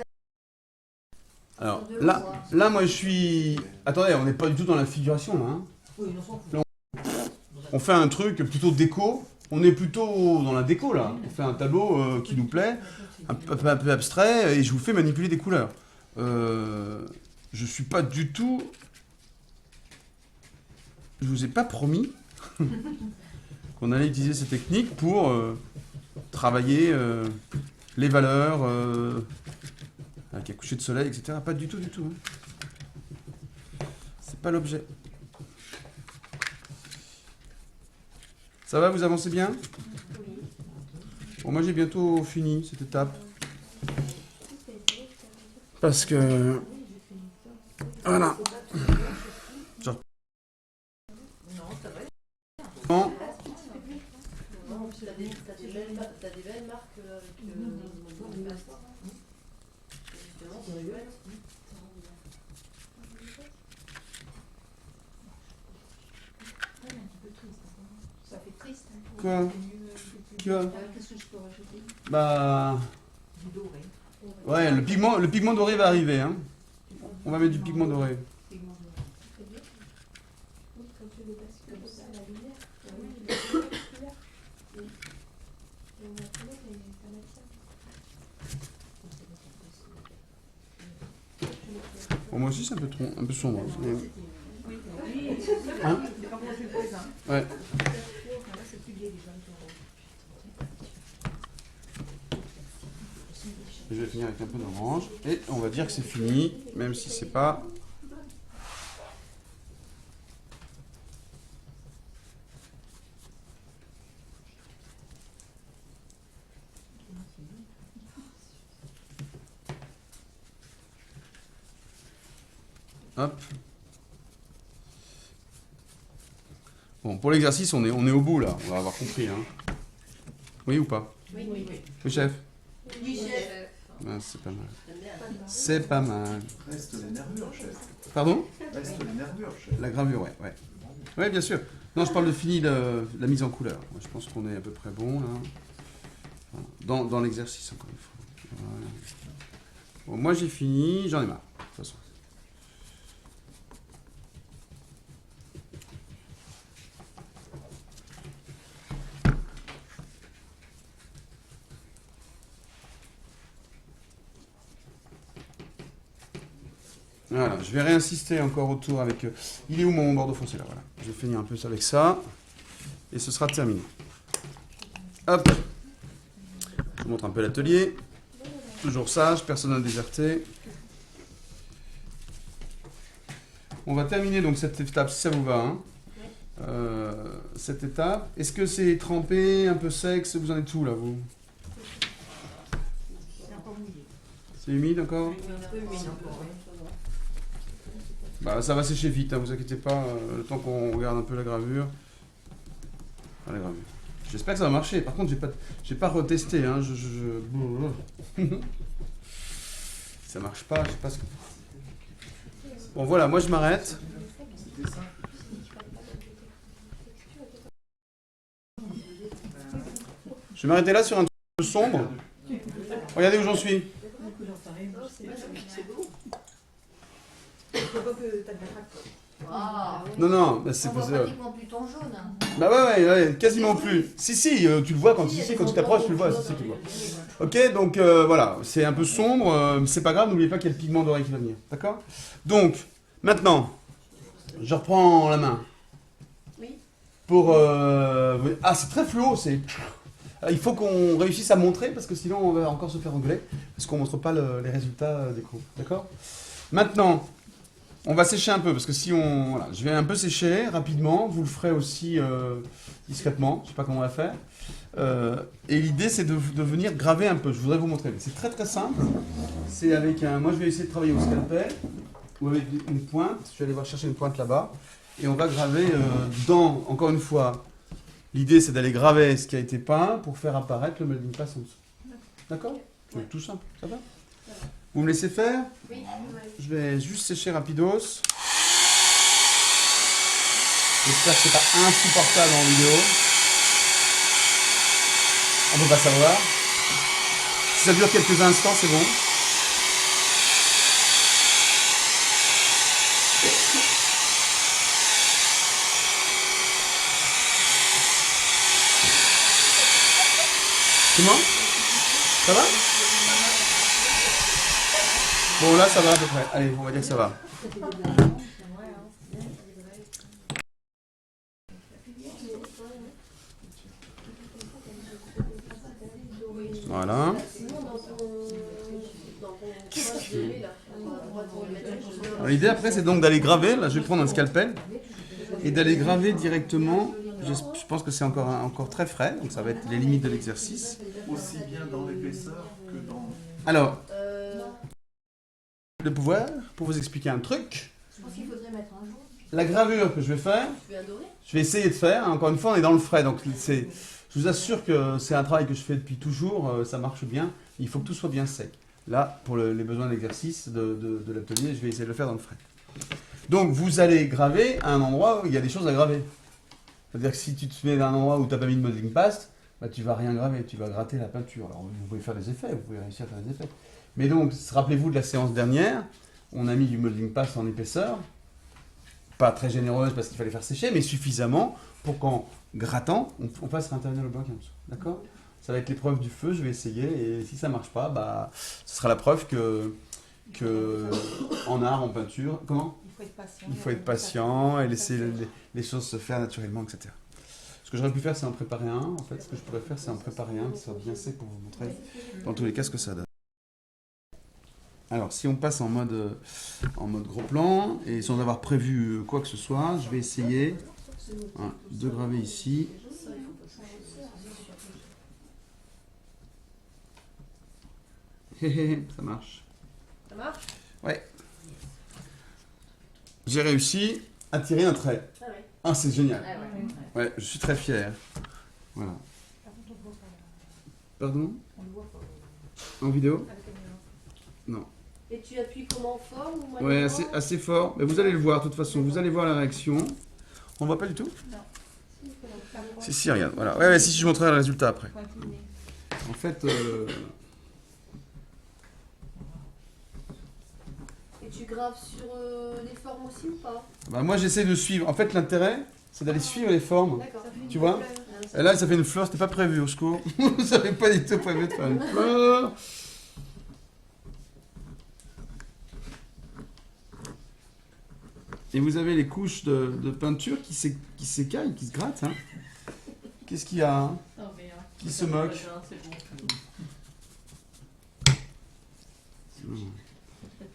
Alors, là, moi je suis... Attendez, on n'est pas du tout dans la figuration, là. Hein. Oui, on s'en fout. Là, on fait un truc plutôt déco, on est plutôt dans la déco, là. On fait un tableau qui nous plaît, un peu abstrait, et je vous fais manipuler des couleurs. Je suis pas du tout... Je vous ai pas promis qu'on allait utiliser ces techniques pour travailler les valeurs avec un coucher de soleil, etc. Pas du tout, du tout. Hein. C'est pas l'objet. Ça va, vous avancez bien ? Bon, moi j'ai bientôt fini cette étape. Parce que... Voilà. Genre... Non, ça va. Bon. Non, t'as des belles marques avec mon plastique. Justement, c'est belle. Ça fait triste. Hein. Quoi ? Qu'est-ce que je peux rajouter ? Bah... Du doré. Ouais, le pigment doré va arriver. Hein. On va mettre du pigment doré. Pigment doré. Oui, quand tu le passes comme ça, la lumière, la couleur. Et on va trouver ta matière. Bon, moi aussi c'est un peu sombre. Mais... Oui, Hein ? c'est pas comment tu le poses. Hein. Ouais. Là, c'est plus gai déjà. Je vais finir avec un peu d'orange. Et on va dire que c'est fini, même si c'est pas... Hop. Bon, pour l'exercice, on est au bout là, on va avoir compris. Hein. Oui ou pas ? Oui, oui, oui. Le chef ? Oui, chef. Ah, c'est pas mal. C'est pas mal. Reste les nervures, chef. Pardon ? Reste les nervures, chef. La gravure, ouais. Ouais, bien sûr. Non, je parle de fini de la mise en couleur. Moi, je pense qu'on est à peu près bon là. Voilà. Dans l'exercice, encore une fois. Voilà. Bon, moi j'ai fini, j'en ai marre. De toute façon. Voilà, je vais réinsister encore autour avec... il est où mon bordeaux foncé là ? Voilà. Je vais finir un peu avec ça. Et ce sera terminé. Hop. Je vous montre un peu l'atelier. Toujours sage, personne n'a déserté. On va terminer donc cette étape, si ça vous va. Hein. Cette étape. Est-ce que c'est trempé, un peu sec? Vous en êtes où là, vous? C'est encore mouillé. C'est humide encore? Un peu humide encore, oui. Bah, ça va sécher vite, hein, vous inquiétez pas, le temps qu'on regarde un peu la gravure. Enfin, la gravure. J'espère que ça va marcher. Par contre, j'ai pas retesté. Hein, ça marche pas, je sais pas ce que... Bon, voilà, moi je m'arrête. Je vais m'arrêter là sur un truc peu sombre. Regardez où j'en suis. Ah, Non, non, bah, c'est on voit pas... pratiquement plus ton jaune. Hein. Bah ouais, quasiment plus. Si, tu le vois quand tu t'approches, tu le vois. Si, tu le vois. Ok, donc voilà, c'est un peu sombre, c'est pas grave, n'oubliez pas qu'il y a le pigment doré qui va venir. D'accord? Donc, maintenant, je reprends la main. Oui. Pour... Ah, c'est très fluo, c'est... Il faut qu'on réussisse à montrer, parce que sinon on va encore se faire engueuler, parce qu'on ne montre pas les résultats des cours. D'accord? Maintenant, on va sécher un peu, parce que si on... Voilà, je vais un peu sécher rapidement, vous le ferez aussi discrètement, je ne sais pas comment on va faire. Et l'idée, c'est de venir graver un peu, je voudrais vous montrer. C'est très très simple, c'est avec un... Moi, je vais essayer de travailler au scalpel, ou avec une pointe, je vais aller voir chercher une pointe là-bas, et on va graver dans, encore une fois, l'idée, c'est d'aller graver ce qui a été peint pour faire apparaître le molding pass en dessous. D'accord? Ouais. Tout simple, ça va? Vous me laissez faire? Oui. Je vais juste sécher rapidos. J'espère que c'est pas insupportable en vidéo. On peut pas savoir. Si ça dure quelques instants, c'est bon. Comment? Ça va? Bon, là, ça va à peu près. Allez, on va dire que ça va. Voilà. Alors, l'idée après, c'est donc d'aller graver. Là, je vais prendre un scalpel et d'aller graver directement. Je pense que c'est encore très frais, donc ça va être les limites de l'exercice. Aussi bien dans l'épaisseur que dans... Alors, de pouvoir, pour vous expliquer un truc, Je pense qu'il faudrait mettre un jaune. la gravure que je vais faire, Tu veux un doré? je vais essayer de faire. Encore une fois, on est dans le frais, donc je vous assure que c'est un travail que je fais depuis toujours, ça marche bien. Il faut que tout soit bien sec. Là, pour les besoins de l'exercice de l'atelier, je vais essayer de le faire dans le frais. Donc, vous allez graver à un endroit où il y a des choses à graver. C'est-à-dire que si tu te mets à un endroit où tu n'as pas mis de modeling paste, bah, tu vas rien graver, tu vas gratter la peinture. Alors, vous pouvez faire des effets, vous pouvez réussir à faire des effets. Mais donc, rappelez-vous de la séance dernière, on a mis du modeling paste en épaisseur, pas très généreuse parce qu'il fallait faire sécher, mais suffisamment pour qu'en grattant, on fasse réintervenir le bloc en dessous. D'accord? Ça va être l'épreuve du feu, je vais essayer, et si ça marche pas, bah, ce sera la preuve que en art, en peinture, comment? Il faut être patient et laisser les choses se faire naturellement, etc. Ce que j'aurais pu faire, c'est en préparer un. En fait, ce que je pourrais faire, c'est en préparer un qui soit bien sec pour vous montrer dans tous les cas ce que ça donne. Alors, si on passe en mode gros plan, et sans avoir prévu quoi que ce soit, je vais essayer de graver ici. Ça marche. Ça marche? Ouais. J'ai réussi à tirer un trait. Ah ouais. Ah, c'est génial. Ah ouais. Ouais, je suis très fier. Voilà. Pardon? On le voit pas. En vidéo? À la caméra. Non. Et tu appuies comment, fort ou moyennement? Ouais, assez fort. Mais vous allez le voir, de toute façon. Vous allez voir la réaction. On ne voit pas du tout? Si, regarde. Voilà. Ouais, si je montrerai le résultat après. Faut incliner. En fait, Et tu graves sur les formes aussi ou pas? bah, moi, j'essaie de suivre. En fait, l'intérêt, c'est d'aller suivre les formes. D'accord. Tu vois? Et là, ça fait une fleur. C'était pas prévu, au secours. Vous n'avez pas du tout prévu de faire une fleur. Et vous avez les couches de peinture qui s'écaillent, qui se grattent. Hein. Qu'est-ce qu'il y a hein? Qui se moque?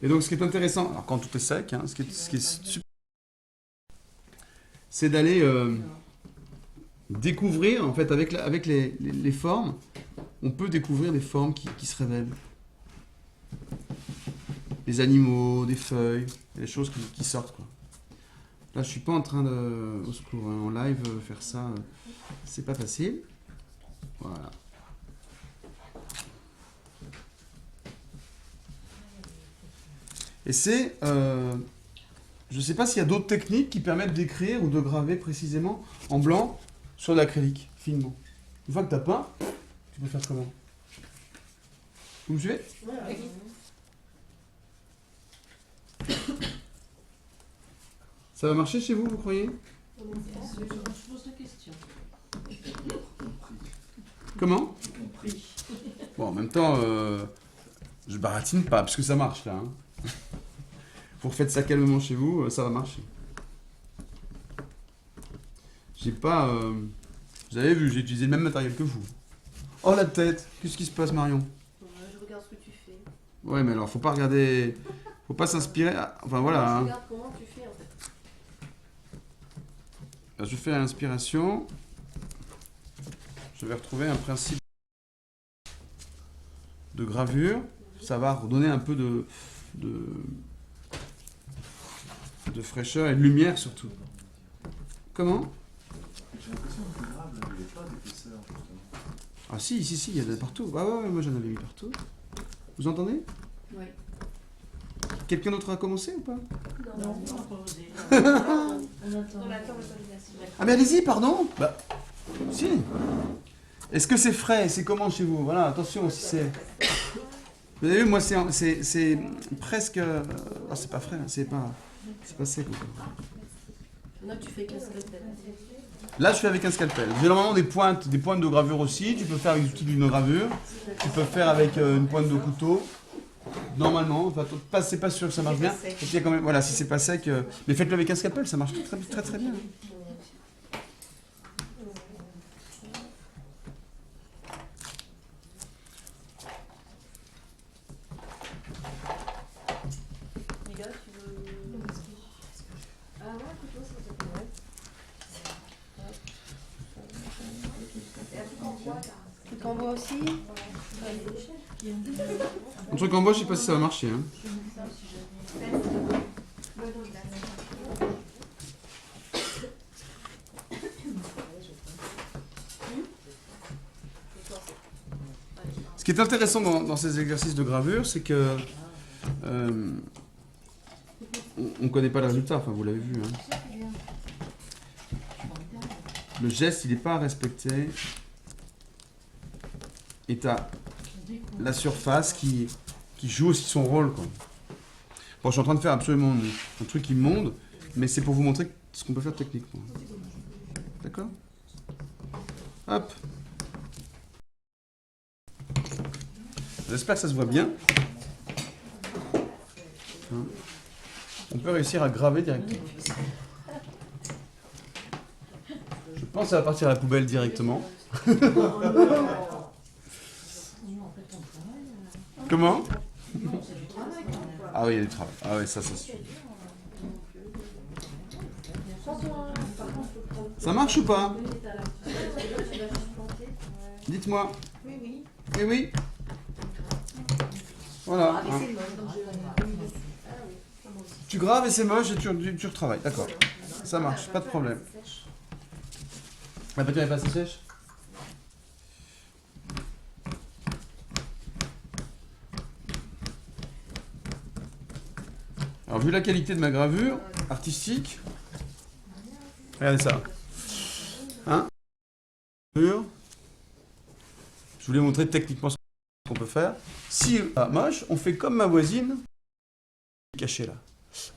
Et donc, ce qui est intéressant, alors quand tout est sec, hein, ce qui est super, c'est d'aller découvrir, en fait, avec les formes, on peut découvrir des formes qui se révèlent. Des animaux, des feuilles, des choses qui sortent, quoi. Là, je suis pas en train de, au secours, hein, en live, faire ça, c'est pas facile. Voilà. Et c'est, je sais pas s'il y a d'autres techniques qui permettent d'écrire ou de graver précisément en blanc sur de l'acrylique, finement. Une fois que tu as peint, tu peux faire comment? Vous me suivez? Ça va marcher chez vous, vous croyez? Je pose la question. Comment? Compris. Bon, en même temps, je baratine pas, parce que ça marche là. Hein. Vous refaites ça calmement chez vous, ça va marcher. J'ai pas... Vous avez vu, j'ai utilisé le même matériel que vous. Oh la tête! Qu'est-ce qui se passe, Marion? Je regarde ce que tu fais. Ouais, mais alors, faut pas regarder... Faut pas s'inspirer... Enfin, voilà. Je Hein. regarde comment tu fais en fait. Alors, je fais l'inspiration. Je vais retrouver un principe de gravure. Ça va redonner un peu de fraîcheur et de lumière, surtout. Comment? J'ai l'impression que le grave, là, il n'y avait pas d'épaisseur, justement. Ah si, il y en a de partout. Ah ouais, moi j'en avais mis partout. Vous entendez? Oui. Quelqu'un d'autre a commencé ou pas? Non, pas posé. On On attend. attend l'autorisation. Ah mais allez-y, pardon. Bah, si. Est-ce que c'est frais? C'est comment chez vous? Voilà, attention si c'est... Vous avez vu, moi c'est presque... Ah c'est pas frais, hein, c'est pas sec. Là, tu fais qu'est-ce que tu fais? Là, je fais avec un scalpel. J'ai normalement des pointes de gravure aussi. Tu peux faire avec l'outil d'une gravure. Tu peux faire avec une pointe de couteau. Normalement, enfin, c'est pas sûr que ça marche bien. Et puis, il y a quand même, voilà, si c'est pas sec, mais faites-le avec un scalpel, ça marche très bien. Les gars, tu veux. Ah ouais, un couteau, ça peut être. Et un truc en bois, là. Truc en bois aussi. Un truc en bois, je sais pas si ça va marcher. Hein. Ce qui est intéressant dans ces exercices de gravure, c'est que on ne connaît pas le résultat, enfin vous l'avez vu. Hein. Le geste, il n'est pas respecté. Et tu as la surface qui joue aussi son rôle. Quoi. Bon, je suis en train de faire absolument un truc immonde, mais c'est pour vous montrer ce qu'on peut faire techniquement. D'accord? Hop. J'espère que ça se voit bien. Hein. On peut réussir à graver directement. Je pense que ça va partir à la poubelle directement. Comment? Ah oui, il y a du travail. Ah oui, ça suffit. Ça marche ou pas? Dites-moi. Oui, oui. Eh oui. Voilà. Ah, mais Hein. c'est moche, donc Tu graves et c'est moche et tu retravailles. D'accord. Ça marche, pas de problème. La peinture n'est pas assez sèche? Alors, vu la qualité de ma gravure artistique, regardez ça. Hein? Je voulais montrer techniquement ce qu'on peut faire. Si ah, moche, on fait comme ma voisine. Caché là.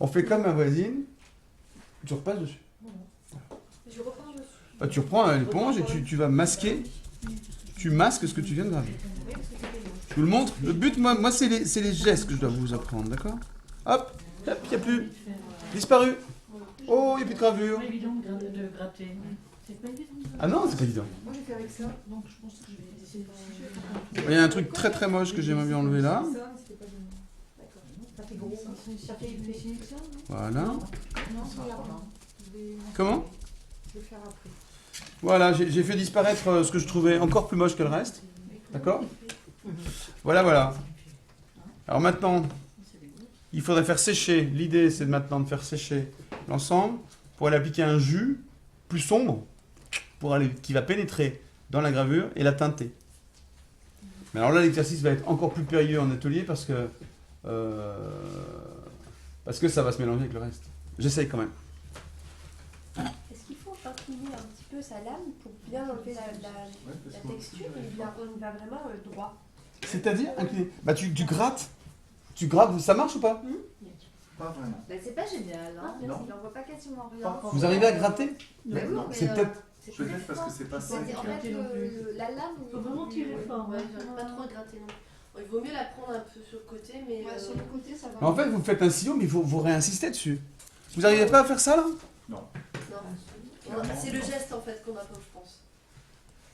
On fait comme ma voisine. Tu repasses dessus. Je reprends dessus. Bah, tu reprends l'éponge et tu vas masquer. Tu masques ce que tu viens de graver. Je vous le montre. Le but, moi c'est les gestes que je dois vous apprendre, d'accord? Hop, hop, il n'y a plus. Disparu. Oh, il n'y a plus de gravure. C'est pas évident de gratter. C'est pas évident. Ah non, c'est pas évident. moi j'ai fait avec ça. Donc je pense que je vais essayer de... Il y a un truc très très moche que j'aimerais bien enlever là. fait gros. Ça fait une définition, non? Voilà. Non, regarde. Je vais- Comment? Je vais faire après. Voilà, j'ai fait disparaître ce que je trouvais encore plus moche que le reste. D'accord? Voilà, voilà. Alors maintenant, il faudrait faire sécher. L'idée, c'est maintenant de faire sécher l'ensemble pour aller appliquer un jus plus sombre qui va pénétrer dans la gravure et la teinter. Mais alors là, l'exercice va être encore plus périlleux en atelier parce que ça va se mélanger avec le reste. J'essaye quand même. Est-ce qu'il faut incliner un petit peu sa lame pour bien enlever la texture et bien, on va vraiment droit? C'est-à-dire incliné. Bah tu grattes. Tu grattes, ça marche ou pas? Pas vraiment. Bah, c'est pas génial, hein. Non. Il en voit pas quasiment rien. Pas Vous arrivez à gratter? Mais oui, Non. mais, C'est peut-être. Peut-être parce que c'est pas C'est- simple. en fait, la lame. Faut vraiment tirer fort, Ouais, hein. j'arrive pas trop à gratter non. Bon, il vaut mieux la prendre un peu sur le côté, mais. Ouais, sur le côté, ça va. En fait, vous faites un sillon, mais vous réinsistez dessus. Vous n'arrivez pas à faire ça là? Non. C'est le geste en fait qu'on a pas, je pense.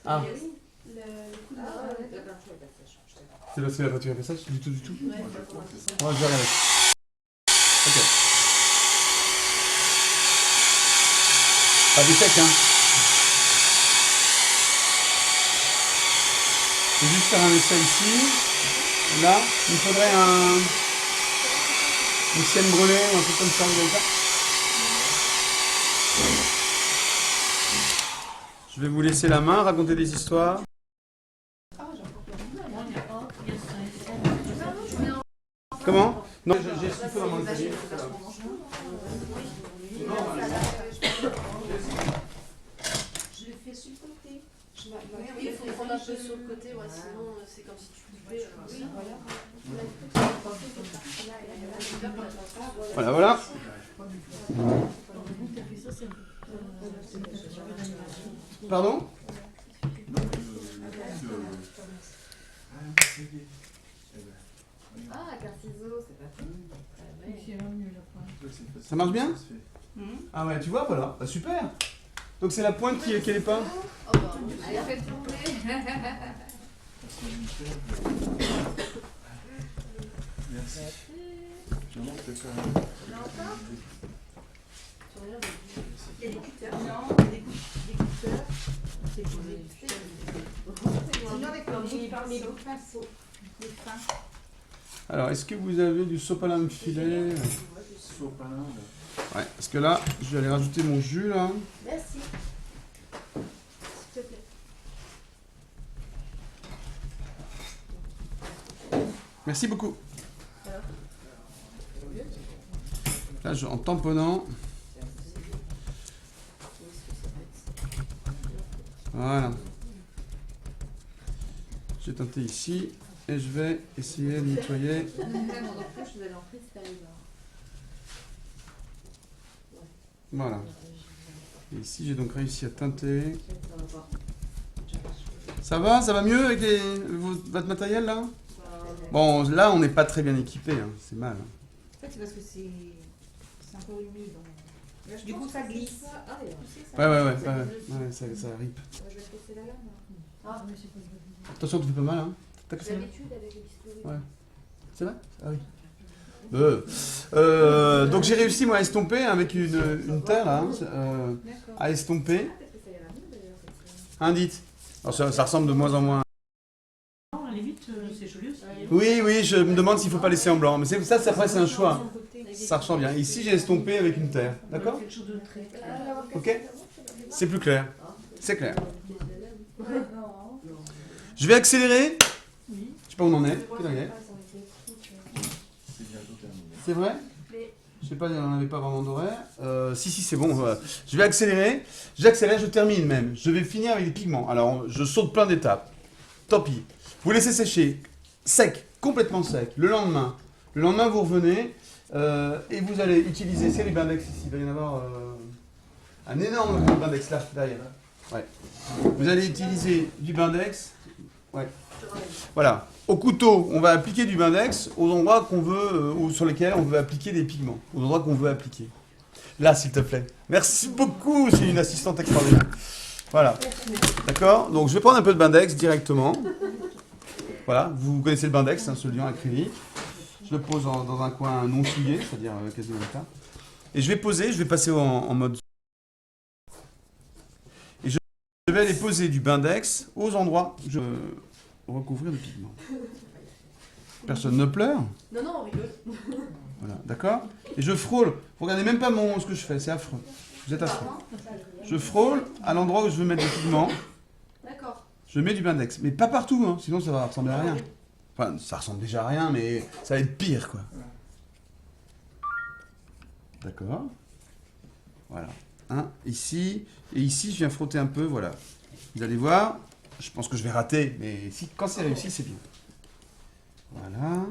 Ah. Mais oui, le coup de main. Ah, ouais. C'est parce que la voiture a fait ça? Du tout, du tout. Ouais, Moi, je faut qu'on crois a que fait ça. Moi, je vais regarder. Ok. Pas du sec, hein. Je vais juste faire un essai ici. Là, il me faudrait une sienne brûlée ou un truc comme ça, vous avez ça? Je vais vous laisser la main, raconter des histoires. Ah, j'en peux Comment? Non, j'ai ce qu'il faut dans mon atelier. Je le fais sur le côté. Oui, il faut prendre un peu sur le côté, ouais, sinon c'est comme si tu coupais. Oui, Voilà, voilà. Pardon? Ah, avec un ciseau, c'est pas tout. Ça marche bien? Ah ouais, tu vois, voilà. Bah, super. Donc c'est la pointe qui est pas. Oh bah, Allez, faites tourner. Merci. Finalement, peut-être faire Il y a des cutters. Non, des cutters. C'est pour les Sinon, avec le bout de pinceau. les fins. Alors, est-ce que vous avez du sopalin filet? sopalin. Là. Ouais, parce que là, je vais aller rajouter mon jus là. merci. S'il te plaît. Merci beaucoup. Là, en tamponnant. Voilà. J'ai teinté ici et je vais essayer de nettoyer. Voilà. Et ici, j'ai donc réussi à teinter. Ça va? Ça va mieux avec votre matériel là? Bon, là, on n'est pas très bien équipé, hein. C'est mal. Hein. En fait, c'est parce que c'est un peu humide. Du coup, ça glisse. Ouais, ça rip. Ah, mais c'est pas Attention, tu fais pas mal, hein? T'as cassé la main? D'habitude avec les bistouri. Ouais. C'est vrai? Ah oui. Donc j'ai réussi moi à estomper avec une terre là, à estomper. Hein, dites. Alors ça ressemble de moins en moins. Non, à la limite, c'est joli aussi. Oui, je me demande s'il faut pas laisser en blanc. Mais ça, après c'est un choix. Ça ressemble bien. Ici j'ai estompé avec une terre. D'accord? Quelque chose de très clair. Ok? C'est plus clair. C'est clair. Je vais accélérer. Oui. Je sais pas où on en est. Quelle heure il est? C'est bientôt terminé. C'est vrai? Je sais pas, on n'avait pas vraiment d'horaire. Si, c'est bon. Je vais accélérer. J'accélère, je termine même. Je vais finir avec des pigments. Alors, je saute plein d'étapes. Tant pis. Vous laissez sécher. Sec. Complètement sec. Le lendemain, vous revenez et vous allez utiliser. C'est les Bindex ici. Il va y en avoir un énorme Bindex là, derrière. Ouais. Vous allez utiliser du Bindex. Ouais. Voilà. Au couteau, on va appliquer du Bindex aux endroits qu'on veut, ou sur lesquels on veut appliquer des pigments, aux endroits qu'on veut appliquer. Là, s'il te plaît. Merci beaucoup, c'est une assistante extraordinaire. Voilà. D'accord? Donc, je vais prendre un peu de Bindex directement. Voilà, vous connaissez le Bindex, hein, ce liant acrylique. Je le pose dans un coin non souillé, c'est-à-dire quasiment éteint. Et je vais poser, je vais passer en mode... Et je vais aller poser du Bindex aux endroits où je veux recouvrir le pigment. Personne ne pleure? Non, non, on rigole. Voilà, d'accord? Et je frôle. Vous regardez même pas ce que je fais, c'est affreux. Vous êtes affreux. Je frôle à l'endroit où je veux mettre le pigment. D'accord. Je mets du Bindex. Mais pas partout, hein, sinon ça va ressembler à rien. Enfin, ça ressemble déjà à rien, mais ça va être pire, quoi. D'accord. Voilà. Ici. Et ici, je viens frotter un peu, voilà. Vous allez voir, je pense que je vais rater, mais quand c'est réussi, c'est bien. Voilà.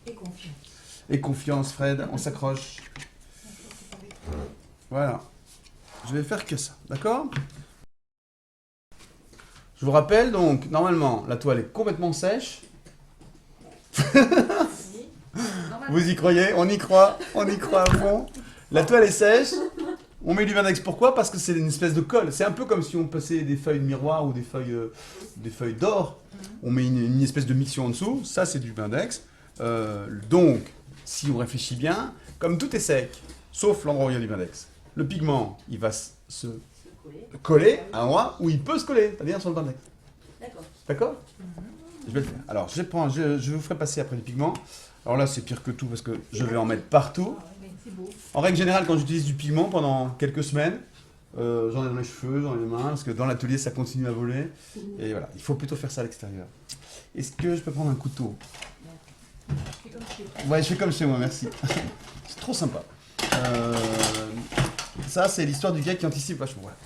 Et confiance. Et confiance, Fred, on s'accroche. Voilà. Je vais faire que ça, d'accord? Je vous rappelle, donc, normalement, la toile est complètement sèche. Vous y croyez? On y croit à fond. La toile est sèche. On met du Bindex. Pourquoi? Parce que c'est une espèce de colle. C'est un peu comme si on passait des feuilles de miroir ou des feuilles d'or. On met une espèce de mixture en dessous. Ça, c'est du Bindex. Donc, si on réfléchit bien, comme tout est sec, sauf l'endroit où il y a du Bindex, le pigment, il va se coller à un endroit où il peut se coller, c'est-à-dire sur le Bindex. D'accord. D'accord? Je vais le faire. Alors, je vous ferai passer après le pigment. Alors là, c'est pire que tout parce que je vais en mettre partout. C'est beau. En règle générale, quand j'utilise du pigment pendant quelques semaines, j'en ai dans les cheveux, dans les mains, parce que dans l'atelier, ça continue à voler. Et voilà, il faut plutôt faire ça à l'extérieur. Est-ce que je peux prendre un couteau? C'est comme chez toi. Ouais, je fais comme chez moi, merci. C'est trop sympa. Ça, c'est l'histoire du gars qui anticipe vachement. Voilà.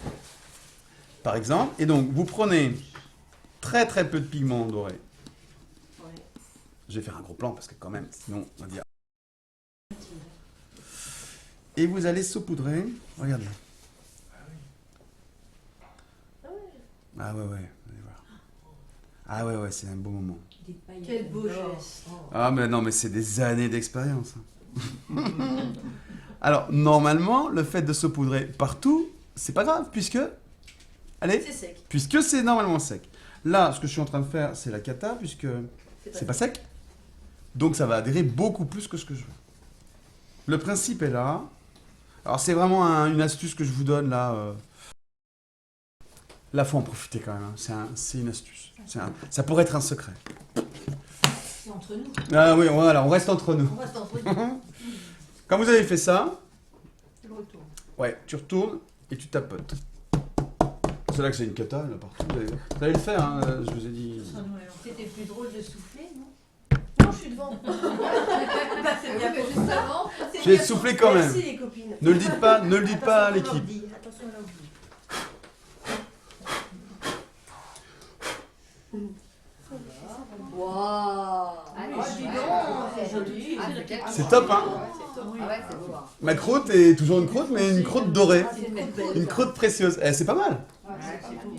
Par exemple, et donc, vous prenez très très peu de pigment doré. Ouais. Je vais faire un gros plan parce que quand même, sinon, on va dire... Et vous allez saupoudrer. Regardez. Ah ouais, vous allez voir. Ah ouais, c'est un beau moment. Des paillettes Quel beau d'or. geste. Oh. Ah mais non, mais c'est des années d'expérience. Alors, normalement, le fait de saupoudrer partout, c'est pas grave, puisque... Allez, C'est sec. puisque c'est normalement sec. Là, ce que je suis en train de faire, c'est la cata, puisque c'est pas sec. Donc ça va adhérer beaucoup plus que ce que je veux. Le principe est là. Alors c'est vraiment une astuce que je vous donne là. Là, faut en profiter quand même. Hein. C'est une astuce. Ça pourrait être un secret. C'est entre nous. Ah oui, voilà, on reste entre nous. On reste entre nous. Quand vous avez fait ça, Je le retourne. ouais, tu retournes et tu tapotes. C'est là que j'ai une cata, là, partout. Vous allez le faire, hein, je vous ai dit. C'était plus drôle de souffler, non? Non, je suis devant. Bah, c'est bien que juste avant. Je vais te souffler quand même. Merci les copines. Ne le dites pas à l'équipe. Attention à l'ordi. Waouh. Ah, dis donc, c'est joli. C'est top, hein? Ah ouais, c'est beau. Ma croûte est toujours une croûte, mais une croûte dorée. C'est une belle. Une croûte précieuse. Eh, c'est pas mal. Ouais, c'est beau.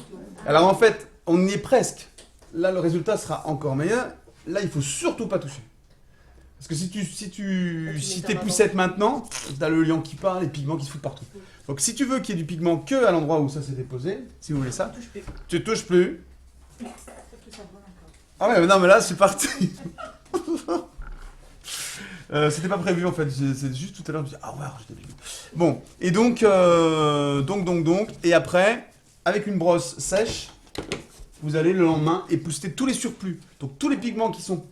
Alors en fait, on y est presque. Là, le résultat sera encore meilleur. Là, il faut surtout pas toucher. Parce que si t'es poussette maintenant, t'as le lion qui part, les pigments qui se foutent partout. Donc si tu veux qu'il y ait du pigment que à l'endroit où ça s'est déposé, si vous voulez ça, tu touches plus. Ah ouais, mais non, mais là, c'est parti. C'était pas prévu en fait, c'est juste tout à l'heure, je me dis, ah ouais, j'ai des pigments. Bon, et donc, et après, avec une brosse sèche, vous allez le lendemain épousseter tous les surplus. Donc tous les pigments qui sont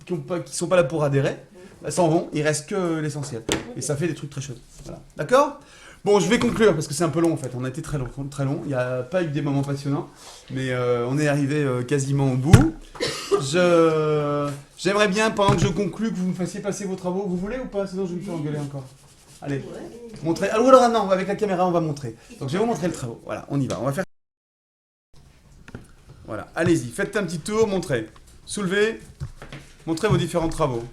pas là pour adhérer, bah, s'en vont, il reste que l'essentiel. Et ça fait des trucs très chauds. Voilà. D'accord? Bon, je vais conclure parce que c'est un peu long en fait. On a été très long. Il n'y a pas eu des moments passionnants, mais on est arrivé quasiment au bout. J'aimerais bien, pendant que je conclue, que vous me fassiez passer vos travaux. Vous voulez ou pas? Sinon, je vais me faire engueuler encore. Allez, montrez. Alors non, avec la caméra, on va montrer. Donc, je vais vous montrer le travail. Voilà, on y va. On va faire. Voilà, allez-y, faites un petit tour, montrez. Soulevez, montrez vos différents travaux.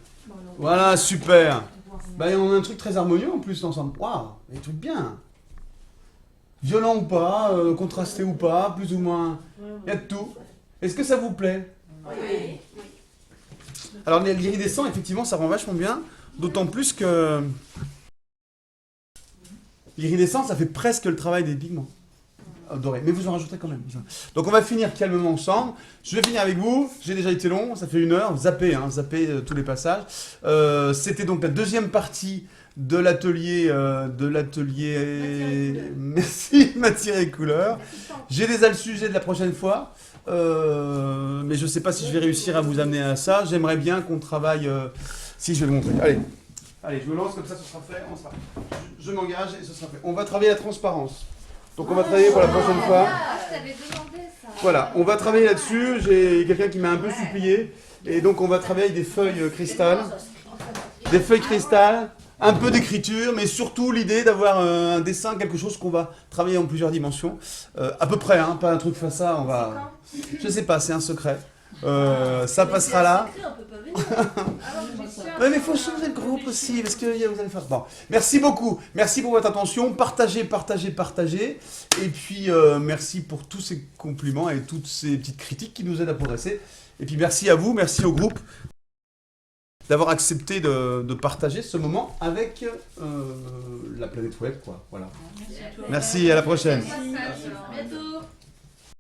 Voilà, super. Bah, on a un truc très harmonieux en plus ensemble. Waouh, il y a des trucs bien. Violent ou pas, contrasté ou pas, plus ou moins. Il y a de tout. Est-ce que ça vous plaît? Oui. Alors, l'iridescent, effectivement, ça rend vachement bien. D'autant plus que l'iridescent, ça fait presque le travail des pigments. doré. Mais vous en rajouterez quand même. Donc on va finir calmement ensemble. Je vais finir avec vous. J'ai déjà été long, ça fait 1 heure. Zappez, tous les passages. C'était donc la deuxième partie de l'atelier. Merci, matière et couleur. J'ai déjà le sujet de la prochaine fois. Mais je ne sais pas si je vais réussir à vous amener à ça. J'aimerais bien qu'on travaille. Si, je vais vous montrer. Allez, je me lance comme ça, ce sera fait. Je m'engage et ce sera fait. On va travailler la transparence. Donc on va travailler pour la prochaine fois. Ah, je t'avais demandé ça. Voilà, on va travailler là-dessus. J'ai quelqu'un qui m'a un peu supplié. Et donc on va travailler avec des feuilles cristal. Des feuilles cristal, un peu d'écriture, mais surtout l'idée d'avoir un dessin, quelque chose qu'on va travailler en plusieurs dimensions. À peu près, hein, pas un truc face à, on va... Je sais pas, c'est un secret. Ça passera là. Ouais, mais il faut changer de groupe aussi, parce que vous allez faire... Bon, merci beaucoup. Merci pour votre attention. Partagez. Et puis, merci pour tous ces compliments et toutes ces petites critiques qui nous aident à progresser. Et puis, merci à vous, merci au groupe d'avoir accepté de partager ce moment avec la planète web, quoi. Voilà. Merci, à la prochaine. Bientôt.